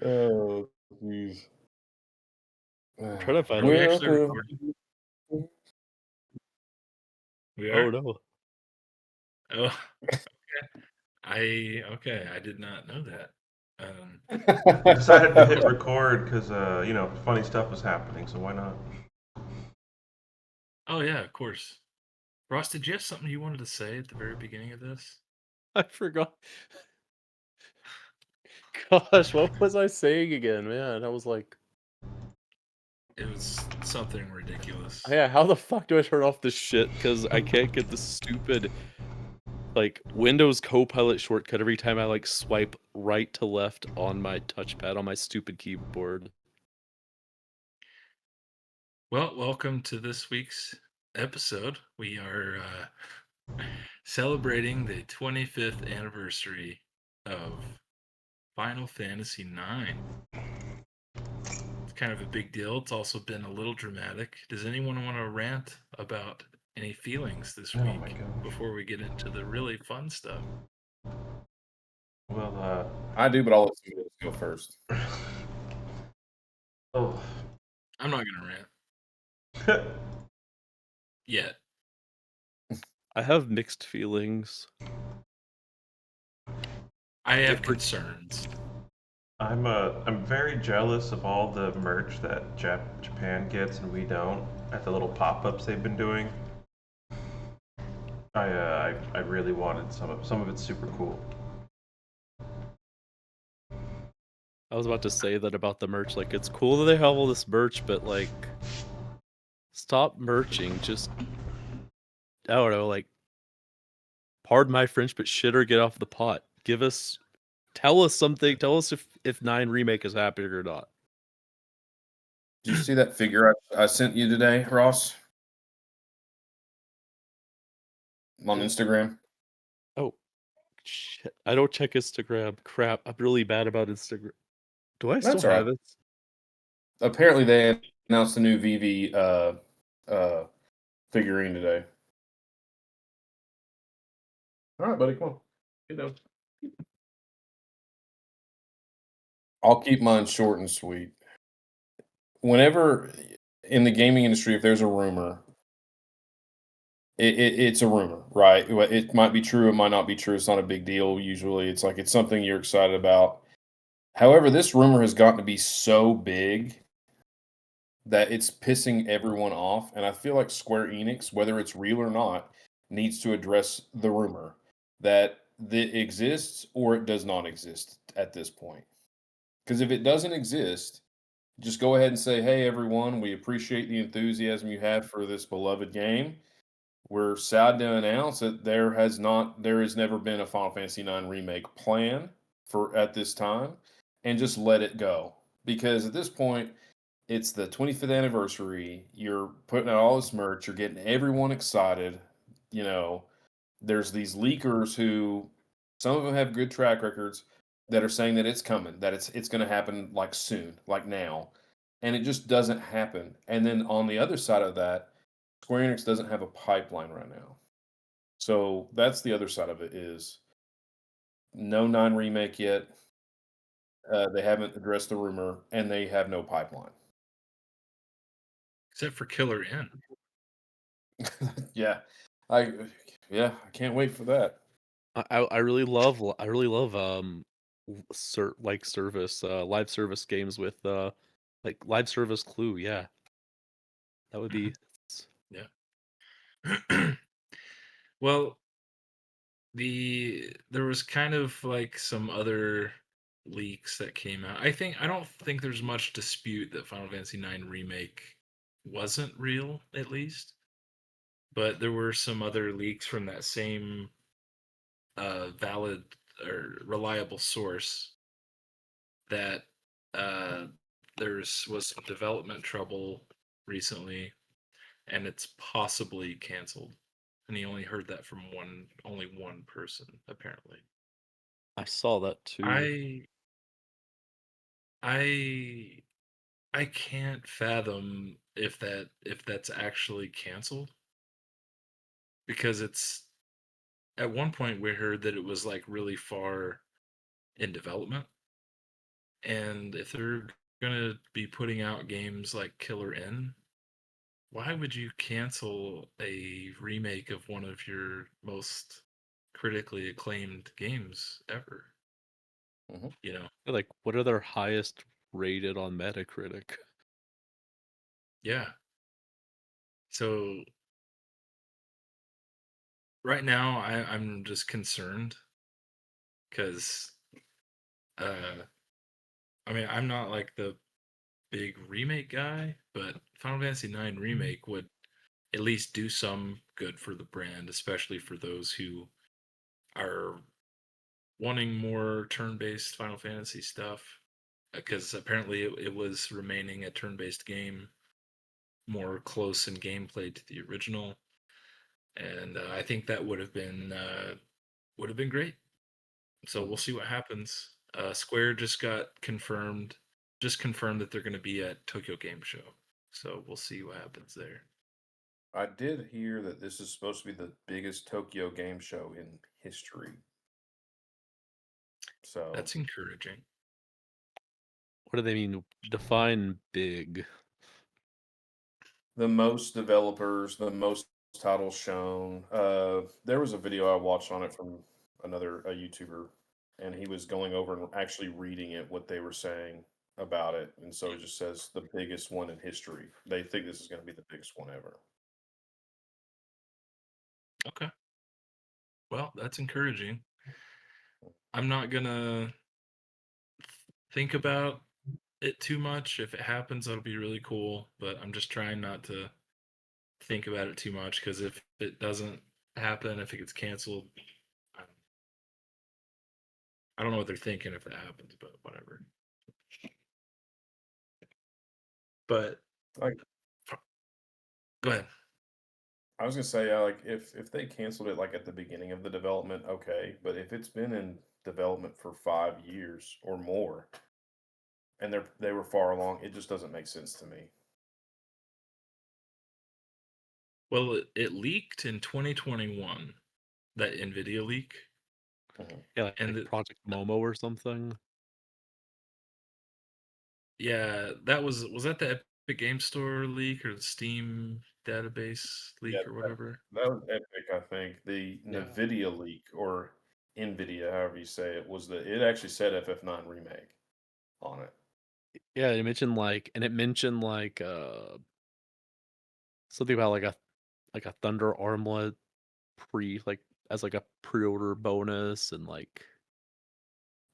Oh, jeez. I'm trying to find Are we out. actually Welcome. recording? We Oh are? no. Oh, okay, I did not know that. Um, We decided to hit record because, funny stuff was happening, so why not? oh yeah, of course. Ross, did you have something you wanted to say at the very beginning of this? I forgot. Gosh, what was I saying again, man? I was like, It was something ridiculous. yeah, how the fuck do I turn off this shit? Because I can't get the stupid Windows Copilot shortcut every time I swipe right to left on my touchpad on my stupid keyboard. Well, welcome to this week's episode. We are celebrating the 25th anniversary of Final Fantasy IX. It's kind of a big deal. It's also been a little dramatic. Does anyone want to rant about any feelings this Oh my week gosh. before we get into the really fun stuff? Well, I do, but I'll let you go first. oh. I'm not going to rant yet. I have mixed feelings. I have Different. concerns. I'm very jealous of all the merch that Japan gets and we don't at the little pop-ups they've been doing. I really wanted some of it's super cool. I was about to say that about the merch. It's cool that they have all this merch, but stop merching. Just, I don't know, pardon my French, but shit or get off the pot. Tell us something. Tell us if 9 Remake is happening or not. Did you see that figure I sent you today, Ross? On Instagram? Oh, shit. I don't check Instagram. Crap. I'm really bad about Instagram. Do I still That's all right. have it? Apparently, they announced the new VV figurine today. All right, buddy, come on. Get down. I'll keep mine short and sweet. Whenever in the gaming industry, if there's a rumor, it's a rumor, right? It might be true, it might not be true. It's not a big deal. Usually, it's something you're excited about. However, this rumor has gotten to be so big that it's pissing everyone off, and I feel like Square Enix, whether it's real or not, needs to address the rumor that it exists or it does not exist at this point. Because if it doesn't exist, just go ahead and say, "Hey, everyone, we appreciate the enthusiasm you have for this beloved game. We're sad to announce that there has never been a Final Fantasy IX remake plan for at this time, and just let it go." Because at this point, it's the 25th anniversary. You're putting out all this merch. You're getting everyone excited. You know, there's these leakers who, some of them have good track records, that are saying that it's coming, that it's going to happen like soon, like now, and it just doesn't happen. And then on the other side of that, Square Enix doesn't have a pipeline right now. So that's the other side of it is no nine remake yet. They haven't addressed the rumor, and they have no pipeline. Except for Killer N. Yeah, I yeah, I can't wait for that. I really love service live service games with live service Clue. Yeah, that would be. Yeah. Well, there was kind of like some other leaks that came out. I don't think there's much dispute that Final Fantasy IX remake wasn't real, at least. But there were some other leaks from that same valid or reliable source that uh, was some development trouble recently, and it's possibly canceled. And he only heard that from only one person, apparently. I saw that too. I I I can't fathom if that's actually canceled, because it's at one point we heard that it was like really far in development, And if they're gonna be putting out games like Killer N, why would you cancel a remake of one of your most critically acclaimed games ever? Mhm. You know? Like, what are their highest rated on Metacritic? Yeah. So right now, I'm just concerned because, uh, I mean, I'm not like the big remake guy, but Final Fantasy IX remake would at least do some good for the brand, especially for those who are wanting more turn-based Final Fantasy stuff. Because apparently it was remaining a turn-based game, more close in gameplay to the original, and I think that would have been great. So we'll Mhm. see what happens. Square just confirmed that they're going to be at Tokyo Game Show. So we'll see what happens there. I did hear that this is supposed to be the biggest Tokyo Game Show in history. So That's encouraging. What do they mean? Define big. the most developers, the most titles shown. There was a video I watched on it from another a YouTuber, and he was going over and actually reading it what they were saying about it, and so it just says the biggest one in history. They think this is going to be the biggest one ever. Okay. Well, that's encouraging. I'm not gonna think about it too much. If it happens, that'll be really cool. But I'm just trying not to think about it too much because if it doesn't happen, if it gets canceled, I I don't know what they're thinking if it happens, but whatever. But Like go ahead. I was gonna say, like if they canceled it like at the beginning of the development, okay, but if it's been in development for 5 years or more, and they were far along, it just doesn't make sense to me. Well, it leaked in 2021, that NVIDIA leak, Mhm. Yeah, like and Project Momo or something. yeah, was that the Epic Game Store leak or the Steam database Yeah, leak or whatever? that was epic. I think the Yeah. Nvidia leak or Nvidia, however you say it, it actually said FF9 remake on it. Yeah, it mentioned something about like a Thunder Armlet like as like a pre-order bonus, and like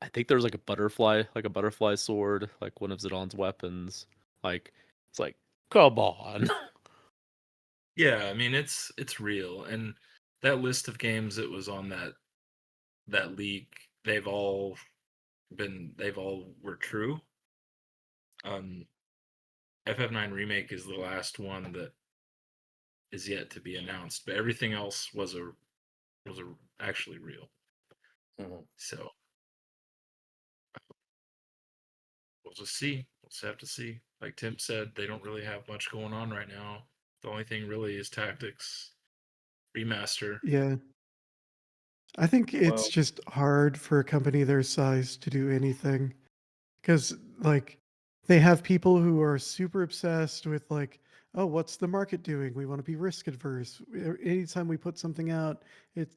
I think there's like a butterfly sword, like one of Zidon's weapons. Like it's like, come on. Yeah, I mean it's real, and that list of games that was on that leak, they've all were true. Um, FF9 remake is the last one that is yet to be announced, but everything else was a actually real. Mhm. So we'll just see. We'll just have to see. Like Tim said, they don't really have much going on right now. The only thing really is Tactics remaster. Yeah. I think it's Well, just hard for a company their size to do anything because, like, they have people who are super obsessed with, like, oh, what's the market doing? We want to be risk adverse. Anytime we put something out,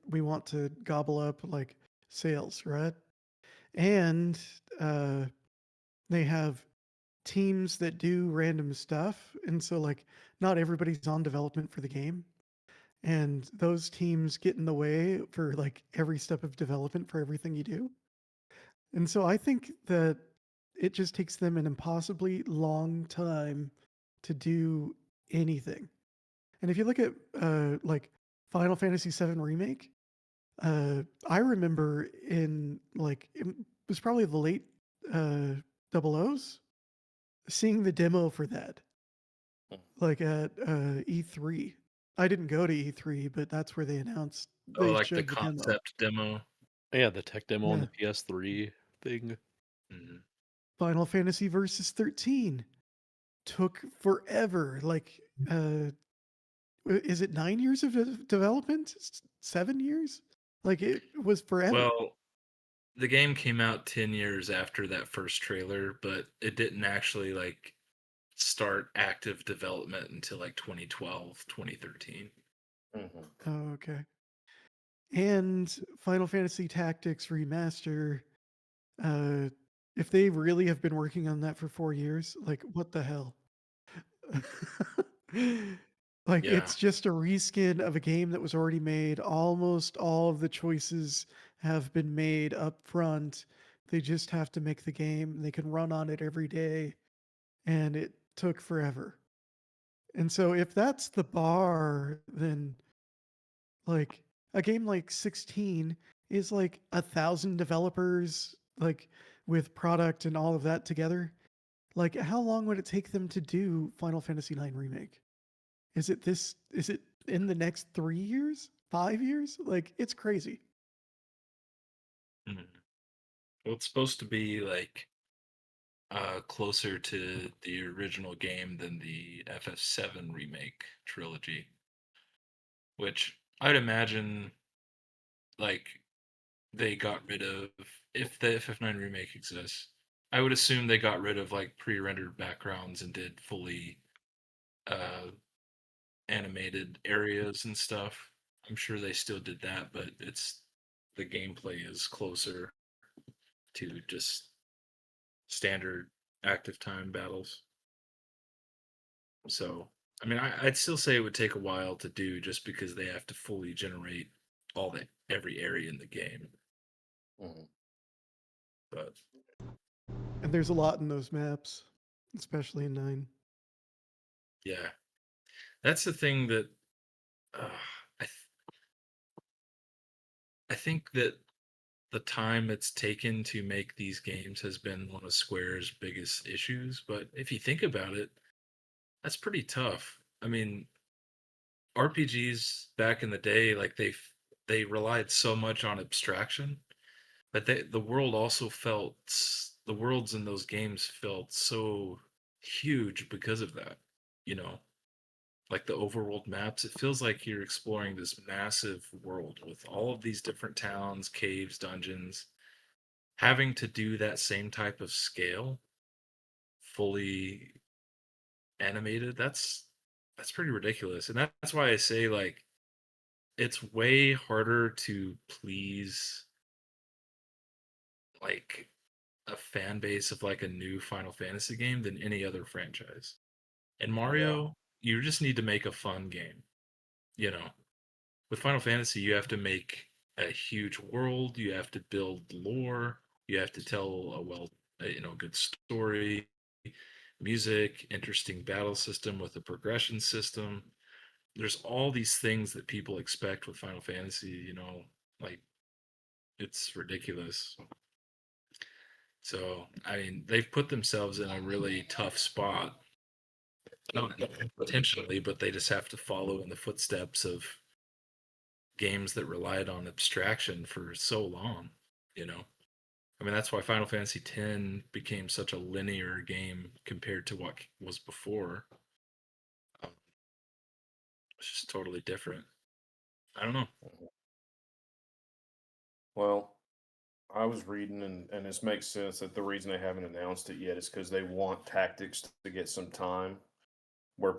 we want to gobble up like sales, right? And uh, they have teams that do random stuff, and so like not everybody's on development for the game, and those teams get in the way for like every step of development for everything you do. And so I think that it just takes them an impossibly long time to do anything. And if you look at like Final Fantasy VII Remake, I remember in like it was probably the late uh, double O's seeing the demo for that like at E3. I didn't go to E3, but that's where they announced Oh, they like the showed the demo. concept demo. Yeah, the tech demo on Yeah. the PS3 thing. Mhm. Final Fantasy Versus 13 took forever. Like is it 9 years of development? 7 years? Like it was forever. Well, the game came out 10 years after that first trailer, but it didn't actually like start active development until like 2012, 2013. Mhm. Oh, okay. And Final Fantasy Tactics Remaster, uh, if they really have been working on that for 4 years, like what the hell? Like Yeah. it's just a reskin of a game that was already made. Almost all of the choices have been made up front. They just have to make the game. They can run on it every day, and it took forever. And so if that's the bar, then like a game like 16 is like 1,000 developers, like with product and all of that together. Like, how long would it take them to do Final Fantasy IX Remake? Is it in the next 3 years? 5 years? Like, it's crazy. Mhm. Well, it's supposed to be like closer to the original game than the FF7 remake trilogy, which I'd imagine like they got rid of if the FF9 remake exists. I would assume they got rid of like pre-rendered backgrounds and did fully uh, animated areas and stuff. I'm sure they still did that, but it's the gameplay is closer to just standard active time battles. So, I mean, I'd still say it would take a while to do just because they have to fully generate all the every area in the game. Mhm. But And there's a lot in those maps, especially in 9. yeah, that's the thing that uh, I th- I think that the time it's taken to make these games has been one of Square's biggest issues. But if you think about it, that's pretty tough. I mean, RPGs back in the day, like they relied so much on abstraction, but the world also felt the worlds in those games felt so huge because of that. You know, like the overworld maps, it feels like you're exploring this massive world with all of these different towns, caves, dungeons. Having to do that same type of scale, fully animated, that's pretty ridiculous. And that's why I say like it's way harder to please like a fan base of like a new Final Fantasy game than any other franchise. In Yeah. Mario, you just need to make a fun game, you know. With Final Fantasy, you have to make a huge world, you have to build lore, you have to tell good story, music, interesting battle system with a progression system. There's all these things that people expect with Final Fantasy, like it's ridiculous. So, I mean, they've put themselves in a really tough spot. Not intentionally, but they just have to follow in the footsteps of games that relied on abstraction for so long, you know? I mean, that's why Final Fantasy X became such a linear game compared to what was before. Um, it's just totally different. I don't know. Well, I was reading, and this makes sense that the reason they haven't announced it yet is because they want Tactics to get some time where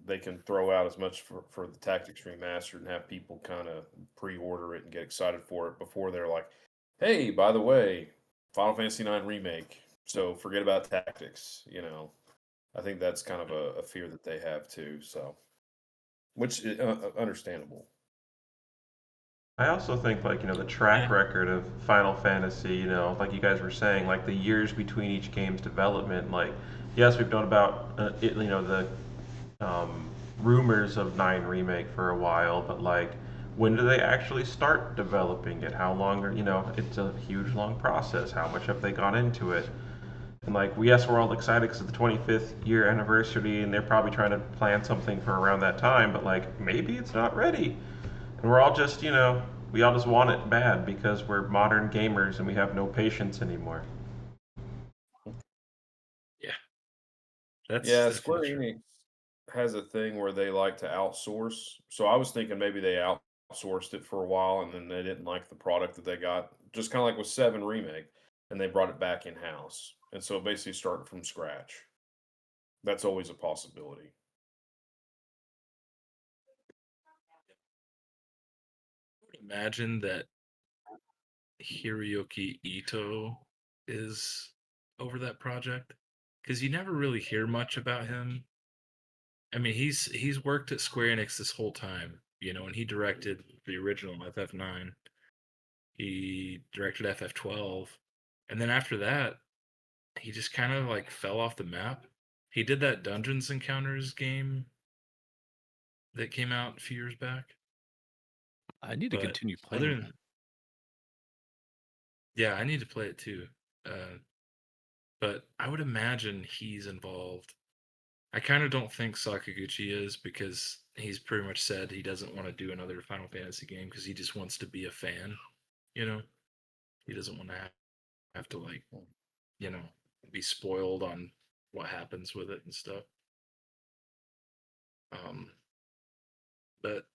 they can throw out as much for the Tactics remastered and have people kind of pre-order it and get excited for it before they're like, hey, by the way, Final Fantasy IX remake. So forget about Tactics. I think that's kind of a fear that they have too. So, which is understandable. I also think, like, the track Yeah. record of Final Fantasy, like you guys were saying, like the years between each game's development, like, yes, we've known about the um, rumors of Nine Remake for a while, but like, when do they actually start developing it? How long are, it's a huge long process. How much have they gone into it? And like, yes, we're all excited because of the 25th year anniversary, and they're probably trying to plan something for around that time, but like, maybe it's not ready. And we're all just, we all just want it bad because we're modern gamers and we have no patience anymore. Yeah. That's Yeah, definitely Square true. Enix has a thing where they like to outsource. So I was thinking maybe they outsourced it for a while and then they didn't like the product that they got just kind of like with 7 Remake, and they brought it back in house. And so basically starting from scratch. That's always a possibility. I would imagine that Hiroyuki Ito is over that project because you never really hear much about him. I mean, he's worked at Square Enix this whole time, and he directed the original FF9. He directed FF12, and then after that, he just kind of like fell off the map. He did that Dungeons Encounters game that came out a few years back, I need to but continue other playing than that. yeah, I need to play it too. Uh, but I would imagine he's involved. I kind of don't think Sakaguchi is because he's pretty much said he doesn't want to do another Final Fantasy game because he just wants to be a fan. You know, he doesn't want to have to like you know be spoiled on what happens with it and stuff. Um, but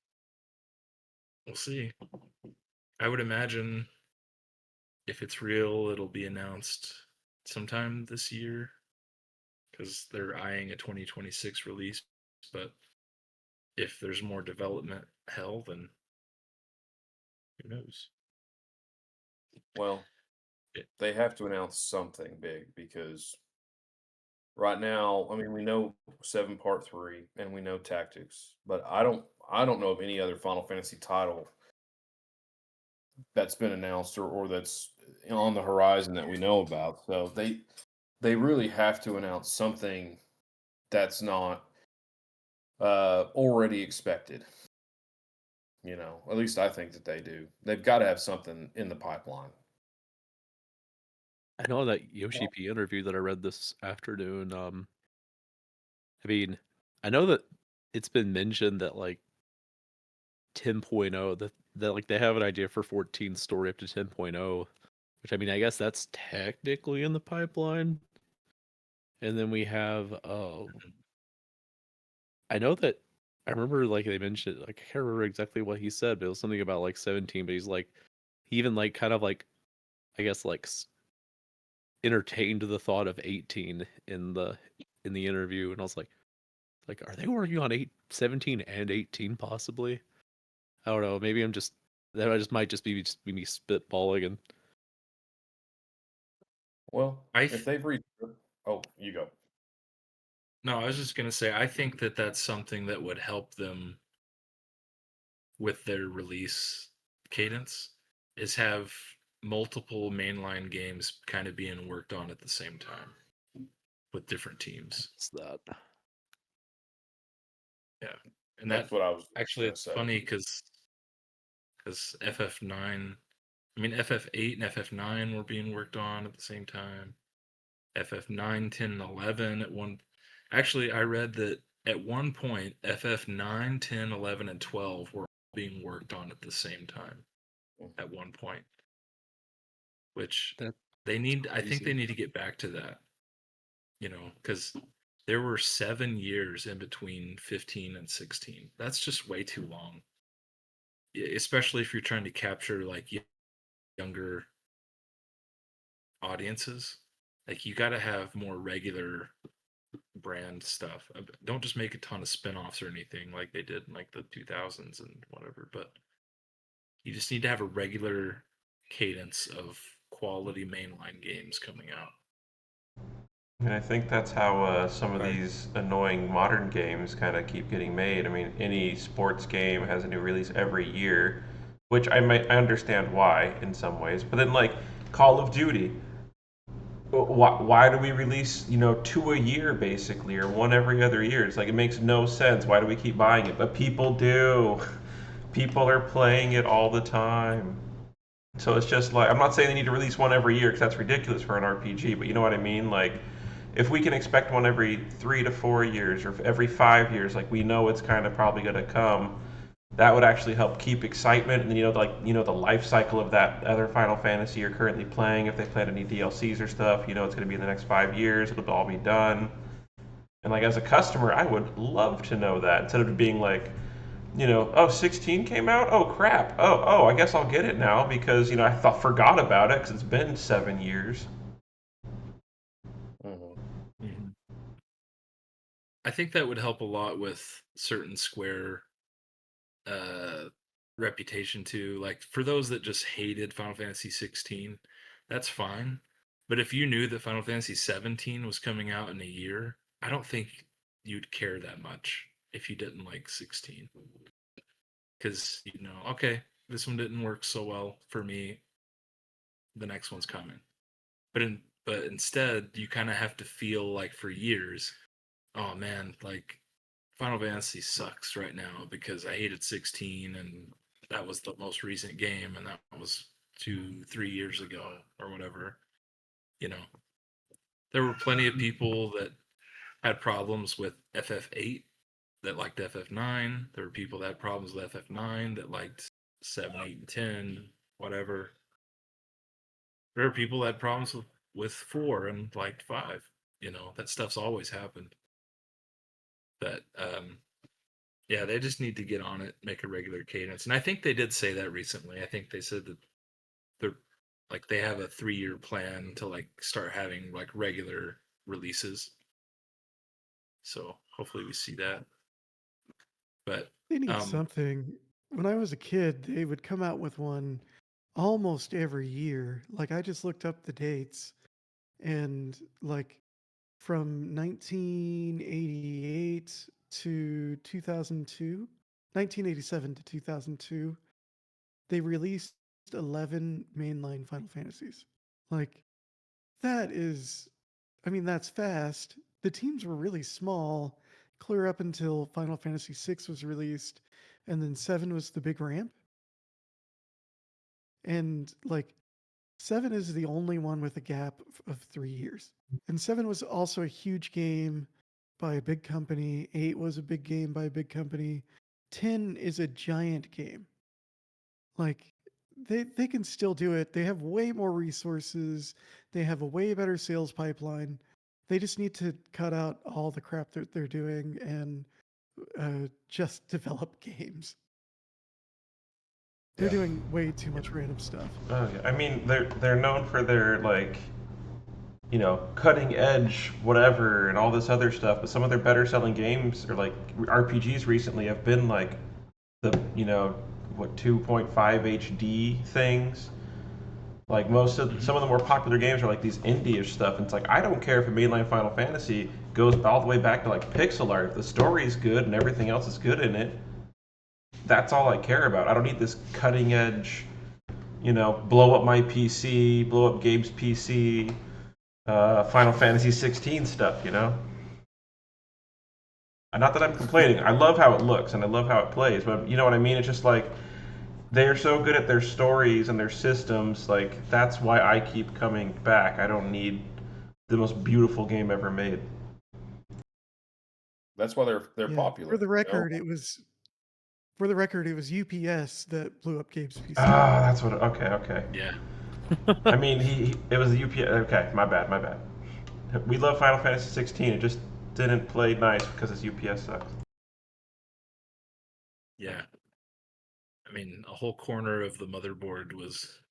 we'll see. I would imagine if it's real, it'll be announced sometime this year because they're eyeing a 2026 release. But if there's more development hell, then who knows? Well, It, they have to announce something big because right now, I mean, we know 7 Part 3 and we know Tactics, but I don't know of any other Final Fantasy title that's been announced or that's on the horizon that we know about. So they really have to announce something that's not already expected. At least I think that they do. They've got to have something in the pipeline. I know that Yoshi P interview that I read this afternoon. I mean, I know that it's been mentioned that like 10.0 that like they have an idea for 14 story up to 10.0, which I mean I guess that's technically in the pipeline. And then we have I know that I remember like they mentioned like I can't remember exactly what he said, but it was something about like 17, but he's like he even like kind of like I guess like entertained the thought of 18 in the interview, and I was like are they working on 17 and 18 possibly? I don't know. Maybe I'm just that I just might just be me spitballing and Well, I if th- they've reached, oh, you go. no, I was just gonna say I think that that's something that would help them with their release cadence is have multiple mainline games kind of being worked on at the same time with different teams. it's that. Yeah, and That's that what I was actually going to it's say. funny because FF9, I mean FF8 and FF9 were being worked on at the same time. FF9, 10, and 11 at one. Actually, I read that at one point FF9, 10, 11, and 12 were being worked on at the same time. At one point, which That's they need. I think they crazy. need to get back to that. Because there were 7 years in between 15 and 16. That's just way too long, especially if you're trying to capture like younger audiences. Like you got to have more regular brand stuff. Don't just make a ton of spin-offs or anything like they did in like the 2000s and whatever, but you just need to have a regular cadence of quality mainline games coming out. And I think that's how some of Right. these annoying modern games kind of keep getting made. I mean, any sports game has a new release every year, which I understand why in some ways. But then like Call of Duty, why do we release 2 a year basically, or one every other year? It's like it makes no sense. Why do we keep buying it? But people do. People are playing it all the time. So it's just like I'm not saying they need to release one every year because that's ridiculous for an RPG, but you know what I mean? Like if we can expect one every 3 to 4 years or every 5 years, like we know it's kind of probably going to come, that would actually help keep excitement. And the life cycle of that other Final Fantasy you're currently playing. If they plan any DLCs or stuff, it's going to be in the next 5 years. It'll all be done. And like as a customer, I would love to know that instead of being like, oh, 16 came out? Oh, crap. Oh, I guess I'll get it now because, forgot about it because it's been 7 years. Mhm. Mhm. I think that would help a lot with certain Square reputation too. Like for those that just hated Final Fantasy 16, that's fine. But if you knew that Final Fantasy 17 was coming out in a year, I don't think you'd care that much if you didn't like 16. Because okay, this one didn't work so well for me. The next one's coming. But instead, you kind of have to feel like for years, oh man, like Final Fantasy sucks right now because I hated 16 and that was the most recent game and that was 2-3 years ago or whatever. You know, there were plenty of people that had problems with FF8 that liked FF9. There were people that had problems with FF9 that liked 7, 8, and 10, whatever. There are people that had problems with 4 and liked 5. That stuff's always happened. But yeah, they just need to get on it, make a regular cadence. And I think they did say that recently. I think they said that they're they have a 3-year plan to start having regular releases. So hopefully we see that. But They need something. When I was a kid, they would come out with one almost every year. Like I just looked up the dates and from 1988 to 2002, 1987 to 2002, they released 11 mainline Final Fantasies. Like that is, I mean, that's fast. The teams were really small, clear up until Final Fantasy VI was released, and then 7 was the big ramp. And 7 is the only one with a gap of 3 years. And 7 was also a huge game by a big company. 8 was a big game by a big company. 10 is a giant game. Like they can still do it. They have way more resources. They have a way better sales pipeline. They just need to cut out all the crap that they're doing and just develop games. They're Yeah. doing way too much random stuff. Oh, yeah. I mean, they're known for their cutting edge whatever and all this other stuff, but some of their better selling games or RPGs recently have been the 2.5 HD things. Like some of the more popular games are these indie-ish stuff, and it's I don't care if a mainline Final Fantasy goes all the way back to pixel art. If the story's good and everything else is good in it, that's all I care about. I don't need this cutting edge, blow up my PC, blow up Gabe's PC, Final Fantasy 16 stuff. And not that I'm complaining. I love how it looks and I love how it plays, but you know what I mean. It's just they're so good at their stories and their systems. That's why I keep coming back. I don't need the most beautiful game ever made. That's why they're Yeah, popular. for the record, it was UPS that blew up Gabe's PC. Ah, that's what. Okay. yeah. I mean, it was the UPS. Okay, my bad. We love Final Fantasy 16. It just didn't play nice because its UPS sucks. Yeah. I mean, a whole corner of the motherboard was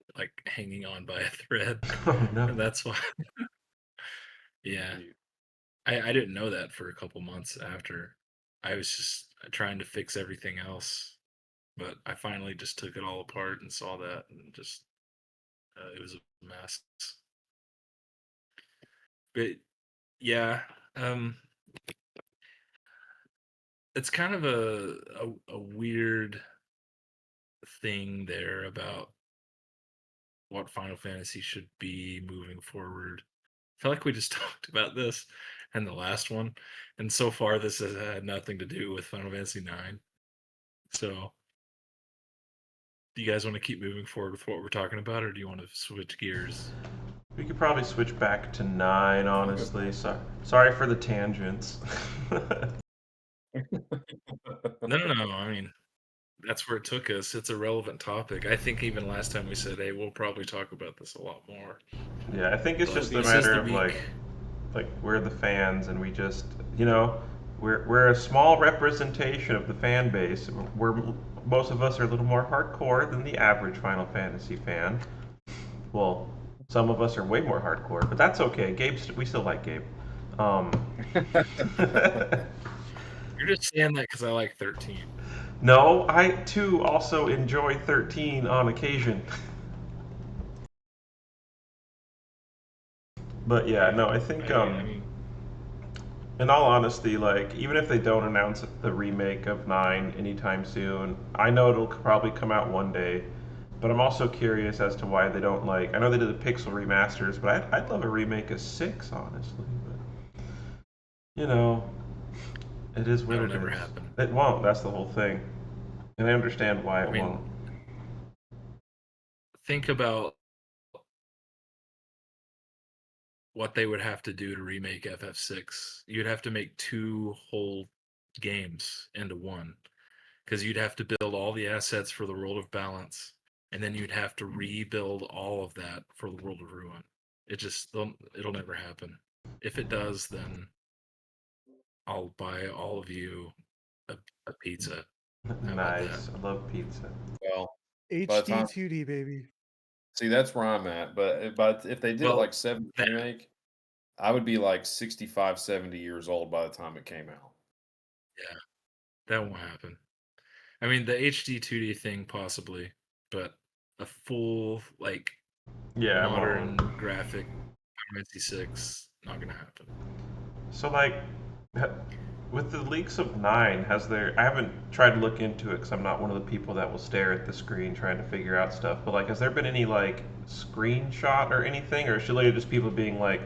hanging on by a thread. Oh no. And that's why. Yeah. I didn't know that for a couple months after. I was just trying to fix everything else. But I finally just took it all apart and saw that and just it was a mess. But yeah, it's kind of a weird thing there about what Final Fantasy should be moving forward. I feel like we just talked about this and the last one, and so far this has had nothing to do with Final Fantasy 9. So, do you guys want to keep moving forward with what we're talking about, or do you want to switch gears? We could probably switch back to 9, honestly. Sorry for the tangents. No. I mean, that's where it took us. It's a relevant topic. I think even last time we said, "Hey, we'll probably talk about this a lot more." Yeah, I think it's But just a this is matter the of week. we're the fans and we just, you know, we're a small representation of the fan base. Most of us are a little more hardcore than the average Final Fantasy fan. Well, some of us are way more hardcore, but that's okay. We still like Gabe. Um, You're just saying that because I like 13. no, I too also enjoy 13 on occasion. But yeah, no, I think I mean, in all honesty, like even if they don't announce the remake of 9 anytime soon, I know it'll probably come out one day. But I'm also curious as to why they don't like. I know they did the Pixel remasters, but I'd love a remake of 6, honestly. But you know, it is what that'll it never is. happen. It won't. That's the whole thing, and I understand why I it mean, won't. think about what they would have to do to remake FF6. You'd have to make 2 whole games into one because you'd have to build all the assets for the World of Balance, and then you'd have to rebuild all of that for the World of Ruin. It'll never happen. If it does, then I'll buy all of you a pizza. How about that? Nice. I love pizza. Well, by the HD time 2D, baby. see, that's where I'm at, but if they did it Well, like 7 that remake, I would be like 65, 70 years old by the time it came out. yeah, that won't happen. I mean, the HD 2D thing possibly, but a full like Yeah, I'm all in. modern graphic Final Fantasy 6 not gonna happen. So like, with the leaks of 9, has there? I haven't tried to look into it because I'm not one of the people that will stare at the screen trying to figure out stuff. But like, has there been any like screenshot or anything, or is it literally just people being like,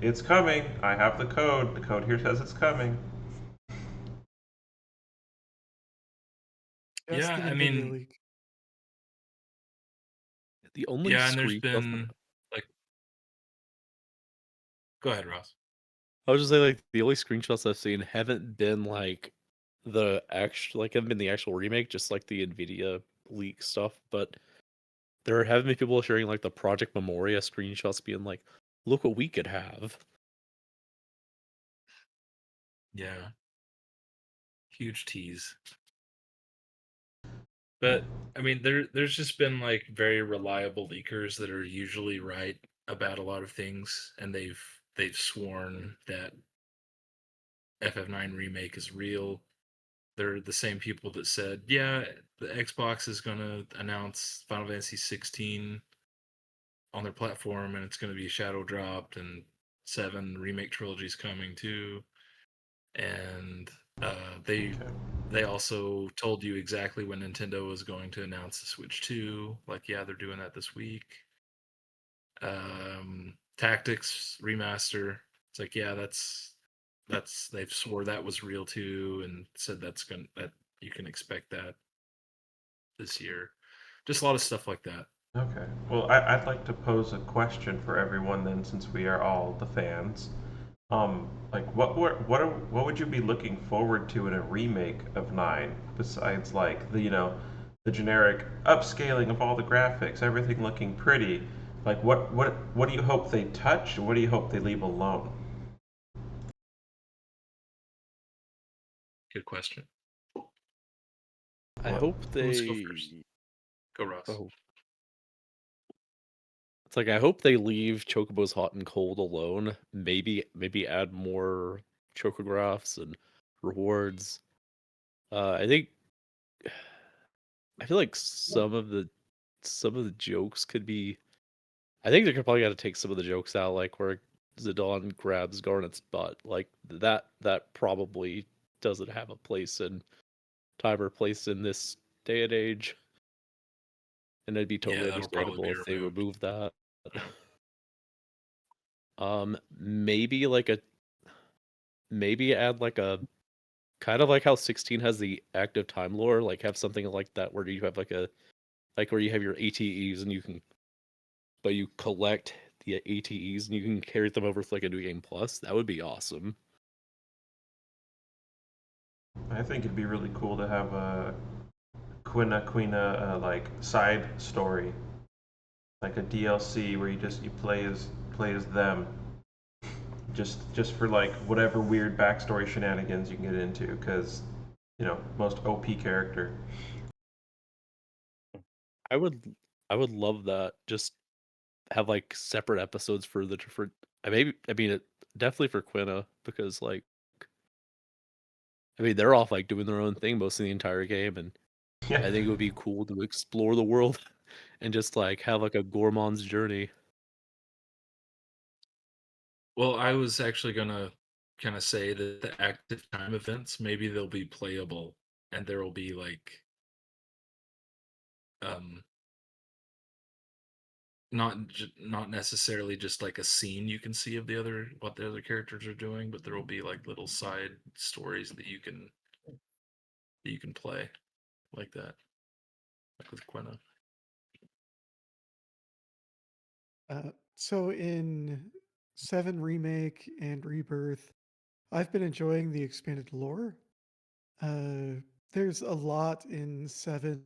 "It's coming. I have the code. The code here says it's coming." Just the Yeah, I NVIDIA mean, leak. The only yeah, and there's screenshots that been like, go ahead, Ross. I was just saying, like, the only screenshots I've seen haven't been like haven't been the actual remake, just like the Nvidia leak stuff. But there have been people sharing like the Project Memoria screenshots, being like, "Look what we could have." Yeah, huge tease. But I mean, there's just been like very reliable leakers that are usually right about a lot of things, and they've sworn that FF9 remake is real. They're the same people that said, yeah, the Xbox is gonna announce Final Fantasy 16 on their platform, and it's gonna be shadow dropped, and 7 remake trilogy's coming too, and they Okay. they also told you exactly when Nintendo was going to announce the Switch 2. Like, yeah, they're doing that this week. Tactics remaster. It's like, yeah, that's they've swore that was real too, and said that you can expect that this year. Just a lot of stuff like that. Okay. Well, I'd like to pose a question for everyone then, since we are all the fans. Like, what would you be looking forward to in a remake of 9 besides like the generic upscaling of all the graphics, everything looking pretty? Like, what do you hope they touch, and what do you hope they leave alone? Good question. I What? hope Who wants to go first? they. Go, Ross. Oh, it's like I hope they leave Chocobo's hot and cold alone. Maybe add more chocographs and rewards. I think I feel like some of the jokes could be. I think they're probably got to take some of the jokes out, like where Zidane grabs Garnet's butt. Like that probably doesn't have a place in time or place in this day and age, and it'd be Yeah, totally that'll probably understandable be if they removed. remove that. Yeah. Maybe maybe add like a kind of like how 16 has the active time lore, like have something like that where you have like where you have your ATEs and you collect the ATEs and you can carry them over to like a new game plus. That would be awesome. I think it'd be really cool to have a Quina like side story, like a DLC where you play as them. just for like whatever weird backstory shenanigans you can get into, because most OP character. I would I would love that. Just have like separate episodes for the different. I mean, definitely for Quina because like I mean they're off like doing their own thing most of the entire game, and Yeah. I think it would be cool to explore the world and just like have like a gourmand's journey. Well, I was actually gonna kind of say that the active time events, maybe they'll be playable, and there will be like um not necessarily just like a scene you can see of what the other characters are doing, but there will be like little side stories that you can play like that, like with Quina. So in 7 Remake and Rebirth, I've been enjoying the expanded lore. Uh, there's a lot in 7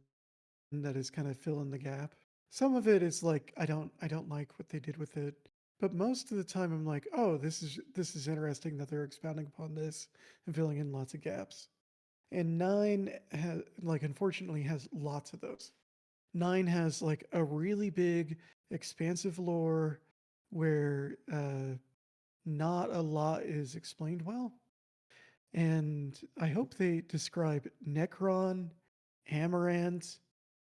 that is kind of fill in the gap. Some of it is like I don't like what they did with it, but most of the time I'm like, oh, this is interesting that they're expounding upon this and filling in lots of gaps. And 9 has like unfortunately has lots of those. 9 has like a really big expansive lore where not a lot is explained well. And I hope they describe Necron, Amaranth,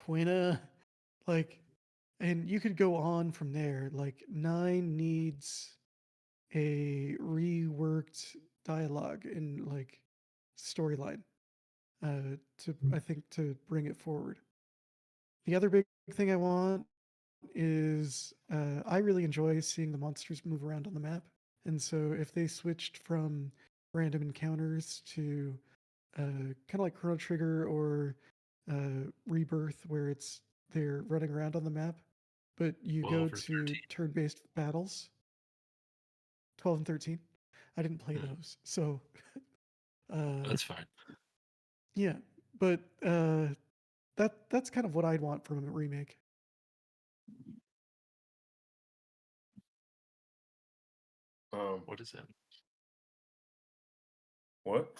Quina, like, and you could go on from there. Like, 9 needs a reworked dialogue and like storyline to I think to bring it forward. The other big thing I want is I really enjoy seeing the monsters move around on the map. And so if they switched from random encounters to kind of like Chrono Trigger or Rebirth, where they're running around on the map, but you 12 go or to 13. turn-based battles, 12 and 13. I didn't play Hmm. those, so uh, That's fine. yeah. But that's kind of what I'd want from a remake. What is that? What?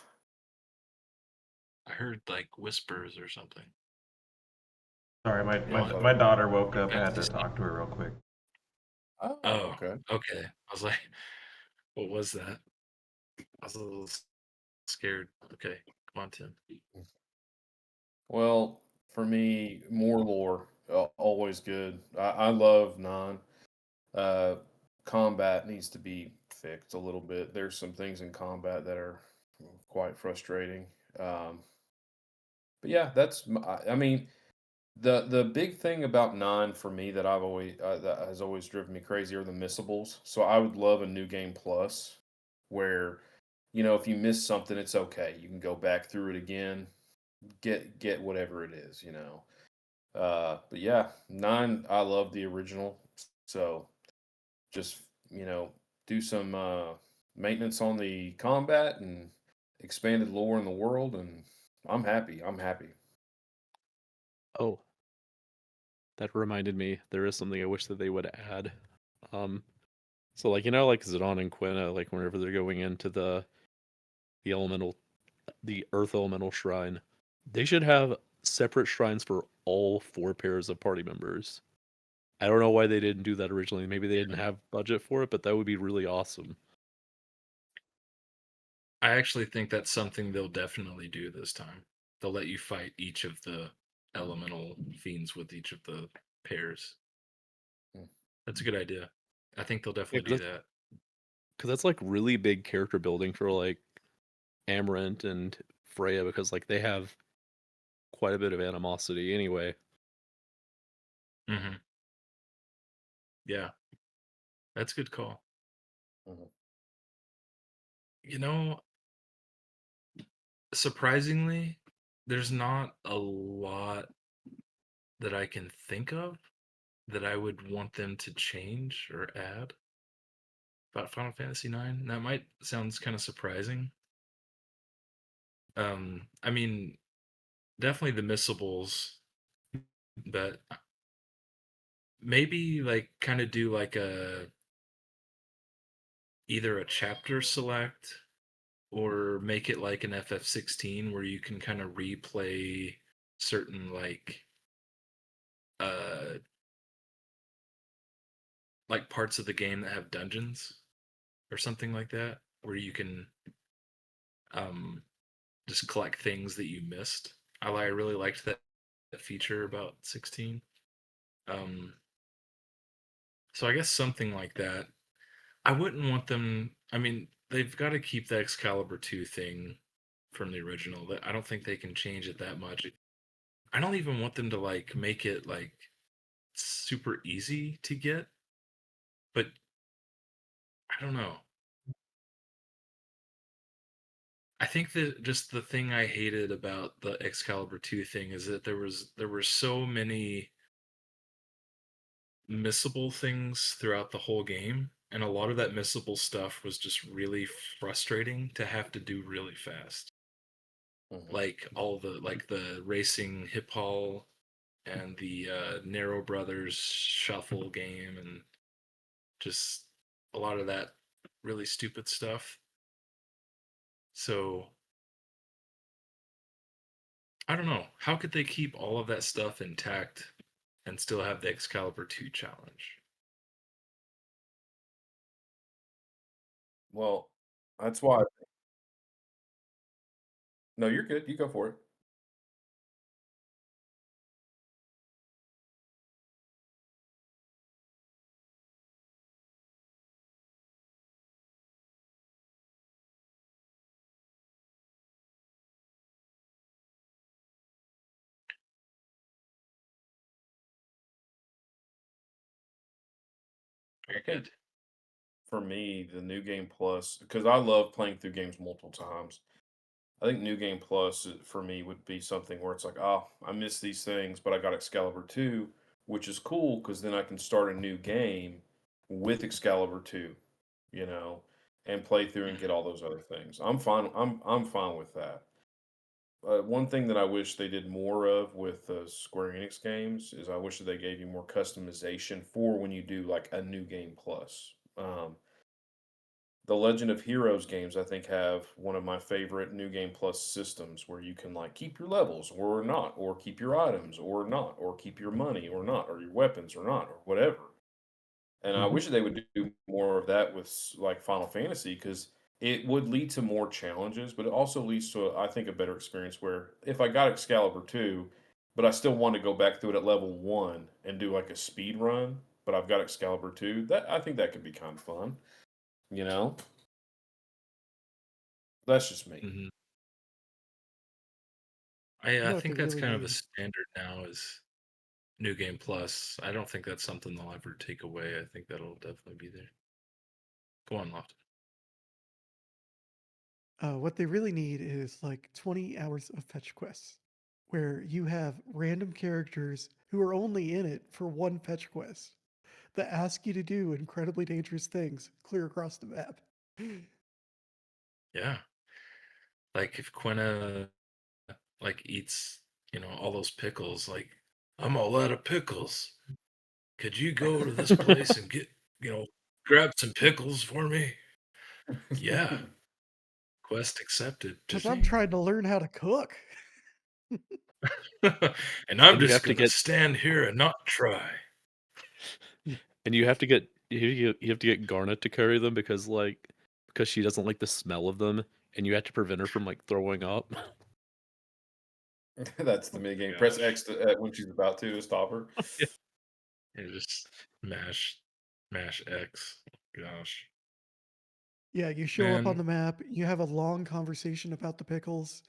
I heard like whispers or something. Sorry, my, You Oh, I my, want thought my it was. daughter woke up. I had to Fantasy talk to her real quick. Oh, Oh, okay. okay. I was like, what was that? I was a little scared. Okay, come on, Tim. Well, for me, more lore, always good. I love 9. Uh, Combat needs to be fixed a little bit. There's some things in combat that are quite frustrating. Um, but yeah, I mean, the big thing about 9 for me that has always driven me crazy are the missables. So I would love a new game plus where if you miss something, it's okay. You can go back through it again, get whatever it is. But yeah, 9, I love the original. So just, you know, do some maintenance on the combat and expanded lore in the world, and I'm happy. I'm happy. Oh, that reminded me. There is something I wish that they would add. Um, so like like Zidane and Quina, like whenever they're going into the elemental, the Earth Elemental Shrine, they should have separate shrines for all 4 pairs of party members. I don't know why they didn't do that originally. Maybe they didn't have budget for it, but that would be really awesome. I actually think that's something they'll definitely do this time. They'll let you fight each of the elemental fiends with each of the pairs. Mm. That's a good idea. I think they'll Yeah, definitely do that. because that's like really big character building for like Amaranth and Freya because like they have quite a bit of animosity anyway. Hmm. Yeah, that's a good call. Mhm. You know, surprisingly, there's not a lot that I can think of that I would want them to change or add about Final Fantasy IX. That might sounds kind of surprising. I mean, definitely the missables, but maybe like kind of do like a either a chapter select or make it like an FF16 where you can kind of replay certain uh like parts of the game that have dungeons or something like that where you can um just collect things that you missed. I really liked that feature about 16. Um so I guess something like that. I wouldn't want them. I mean, they've got to keep the Excalibur 2 thing from the original. I don't think they can change it that much. I don't even want them to like make it like super easy to get, but I don't know. I think that just the thing I hated about the Excalibur 2 thing is that there were so many missable things throughout the whole game, and a lot of that missable stuff was just really frustrating to have to do really fast. Mhm. Like all the racing hip hall and the Narrow Brothers shuffle game and just a lot of that really stupid stuff. So I don't know. How could they keep all of that stuff intact and still have the Excalibur 2 challenge? Well, that's why. No, you're good. You go for it. Very good. For me, the New Game Plus, because I love playing through games multiple times. I think New Game Plus for me would be something where it's like, oh, I miss these things, but I got Excalibur 2, which is cool because then I can start a new game with Excalibur 2, you know, and play through and get Mhm. all those other things. I'm fine with that. One thing that I wish they did more of with Square Enix games is I wish that they gave you more customization for when you do like a New Game Plus. The Legend of Heroes games, I think, have one of my favorite New Game Plus systems where you can like keep your levels or not, or keep your items or not, or keep your money or not, or your weapons or not, or whatever. And I Mhm. wish they would do more of that with like Final Fantasy because it would lead to more challenges, but it also leads to, I think, a better experience where if I got Excalibur 2, but I still want to go back through it at level 1 and do like a speed run, but I've got Excalibur 2, that I think that could be kind of fun, you know? That's just me. Mhm. You know I what they think that's really kind of a need? standard now is New Game Plus. I don't think that's something they'll ever take away. I think that'll definitely be there. Go on, Lofton. What they really need is like 20 hours of fetch quests where you have random characters who are only in it for one fetch quest that ask you to do incredibly dangerous things clear across the map. Yeah. Like if Quina like eats, all those pickles, like I'm all out of pickles. Could you go to this place and get, grab some pickles for me? Yeah. Quest accepted. Because I'm Cha-ching. trying to learn how to cook. And I'm And you just have to gonna get stand here and not try. and you have to get you have to get Garnet to carry them because she doesn't like the smell of them, and you have to prevent her from like throwing up. That's the Oh mid game. my Press gosh. X when she's about to stop her. Yeah. And just mash X. Gosh. Yeah, you show up on Man. the map, you have a long conversation about the pickles.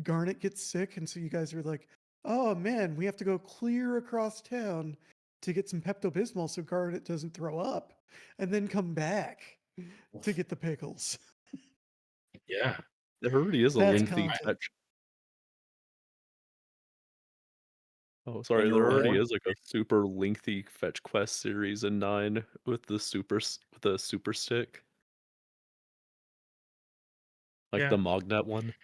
Garnet gets sick, and so you guys are like, oh man, we have to go clear across town to get some Pepto Bismol so Garnet doesn't throw up, and then come back to get the pickles. Yeah. There already is a That's lengthy I, content. fetch. Oh, And sorry. you're There already rewarded. is like a super lengthy fetch quest series in 9 with with the super stick, like yeah. the Mognet one.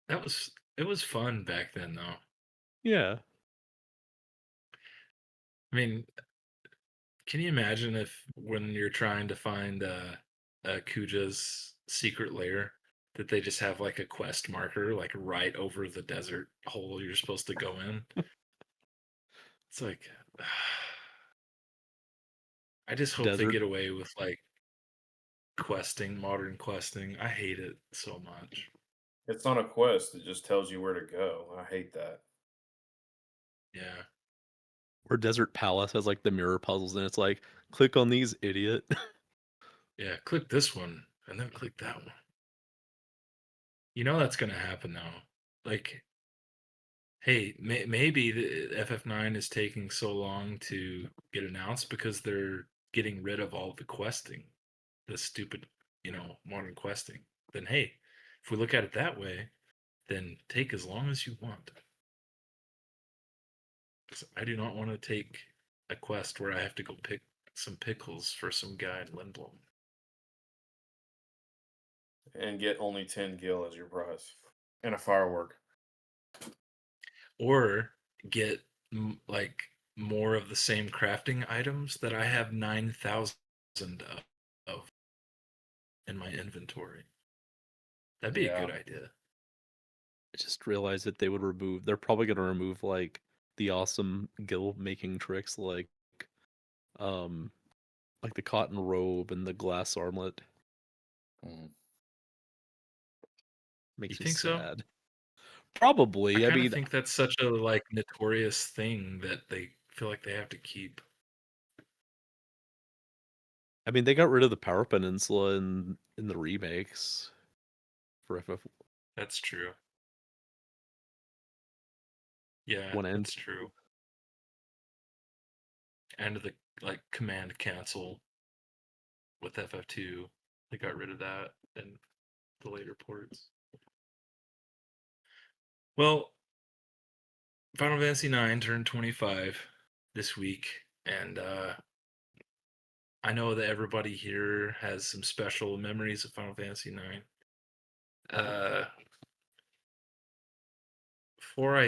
It was fun back then though. Yeah. I mean, Can you imagine if when you're trying to find Kuja's secret lair, that they just have like a quest marker like right over the desert hole you're supposed to go in? It's like I just hope they Desert. get away with like questing, modern questing. I hate it so much. It's not a quest, it just tells you where to go. I hate that. Yeah. Or Desert Palace has like the mirror puzzles, and it's like, click on these, idiot. Yeah, click this one and then click that one. You know that's going to happen now. Like, hey, maybe the FF9 is taking so long to get announced because they're getting rid of all the questing, the stupid, modern questing. Then, hey, if we look at it that way, then take as long as you want. 'Cause I do not want to take a quest where I have to go pick some pickles for some guy in Lindblom. And get only 10 gil as your prize. And a firework. Or get like more of the same crafting items that I have 9,000 of in my inventory. That'd be a Yeah. good idea. I just realized that they're probably gonna remove like the awesome guild making tricks um like the cotton robe and the glass armlet. Mm. You Makes me think so? sad. I Probably. I kind of mean, think that's such a like notorious thing that they feel like they have to keep. they got rid of the Power Peninsula in the remakes for FF1 That's true. Yeah, and that's true. And the like command cancel with FF2, they got rid of that in the later ports. Well, Final Fantasy IX turned 25 this week, and I know that everybody here has some special memories of Final Fantasy IX. Uh, before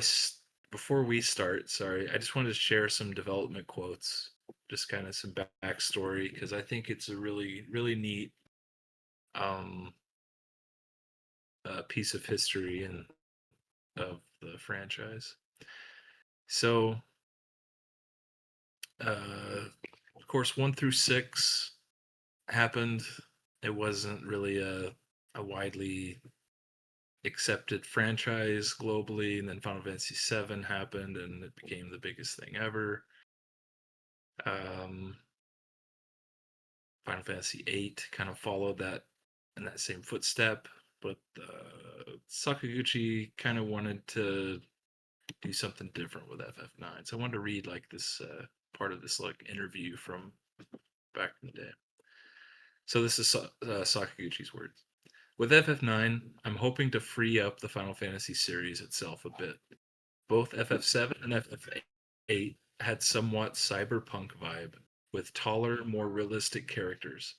before we start, sorry, I just wanted to share some development quotes, just kind of some backstory, because I think it's a really really neat um, piece of history and of the franchise. So, of course, 1 through 6 happened. It wasn't really a widely accepted franchise globally, and then Final Fantasy VII happened, and it became the biggest thing ever. Um, Final Fantasy VIII kind of followed that in that same footstep, but Sakaguchi kind of wanted to do something different with FF9. So I wanted to read like this part of this like interview from back in the day. So this is Sakaguchi's words. With FF9, I'm hoping to free up the Final Fantasy series itself a bit. Both FF7 and FF8 had somewhat cyberpunk vibe, with taller, more realistic characters.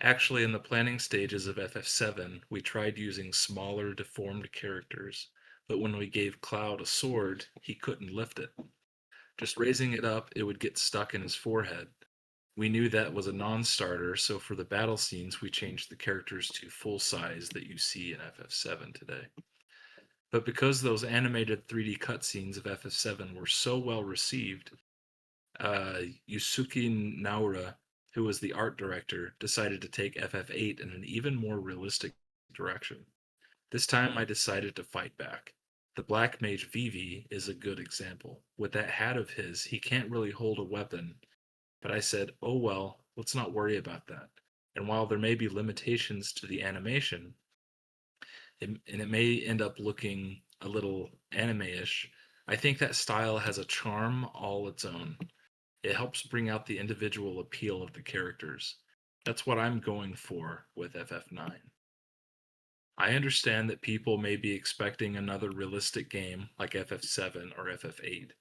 Actually, in the planning stages of FF7, we tried using smaller, deformed characters, but when we gave Cloud a sword, he couldn't lift it. Just raising it up, it would get stuck in his forehead. We knew that was a non starter, so for the battle scenes, we changed the characters to full size that you see in FF7 today. But because those animated 3D cutscenes of FF7 were so well received, Yusuke Naura, who was the art director, decided to take FF8 in an even more realistic direction. This time I decided to fight back. The Black Mage Vivi is a good example. With that hat of his, he can't really hold a weapon, but I said, oh well, let's not worry about that. And while there may be limitations to the animation, and it may end up looking a little anime-ish, I think that style has a charm all its own. It helps bring out the individual appeal of the characters. That's what I'm going for with FF9. I understand that people may be expecting another realistic game like FF7 or FF8.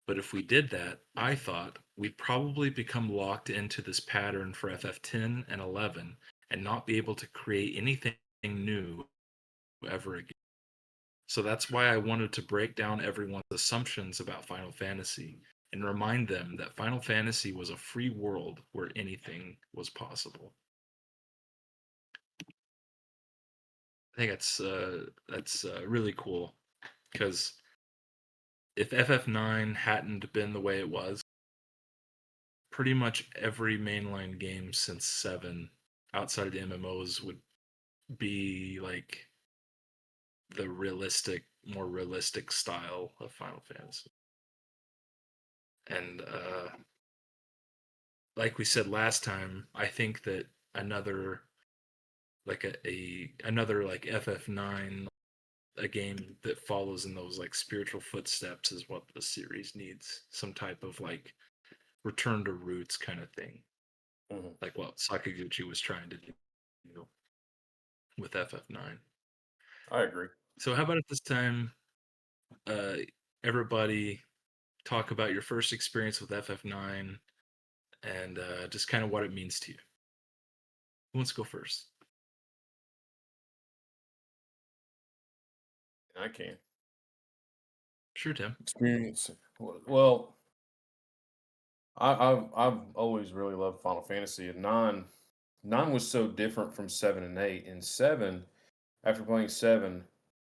But if we did that, I thought we'd probably become locked into this pattern for FF10 and 11 and not be able to create anything new ever again. So that's why I wanted to break down everyone's assumptions about Final Fantasy and remind them that Final Fantasy was a free world where anything was possible. I think that's really cool because if FF9 hadn't been the way it was, pretty much every mainline game since 7 outside of the MMOs would be like the more realistic style of Final Fantasy. And like we said last time, I think that another like another like FF9, a game that follows in those like spiritual footsteps is what the series needs. Some type of like return to roots kind of thing. Mhm. Like what Sakaguchi was trying to do with FF9. I agree. So how about at this time, uh, everybody talk about your first experience with FF9 and just kind of what it means to you. Who wants to go first? I can Sure, Tim. experience. Well, I've always really loved Final Fantasy, and nine was so different from 7 and 8. In 7, after playing 7,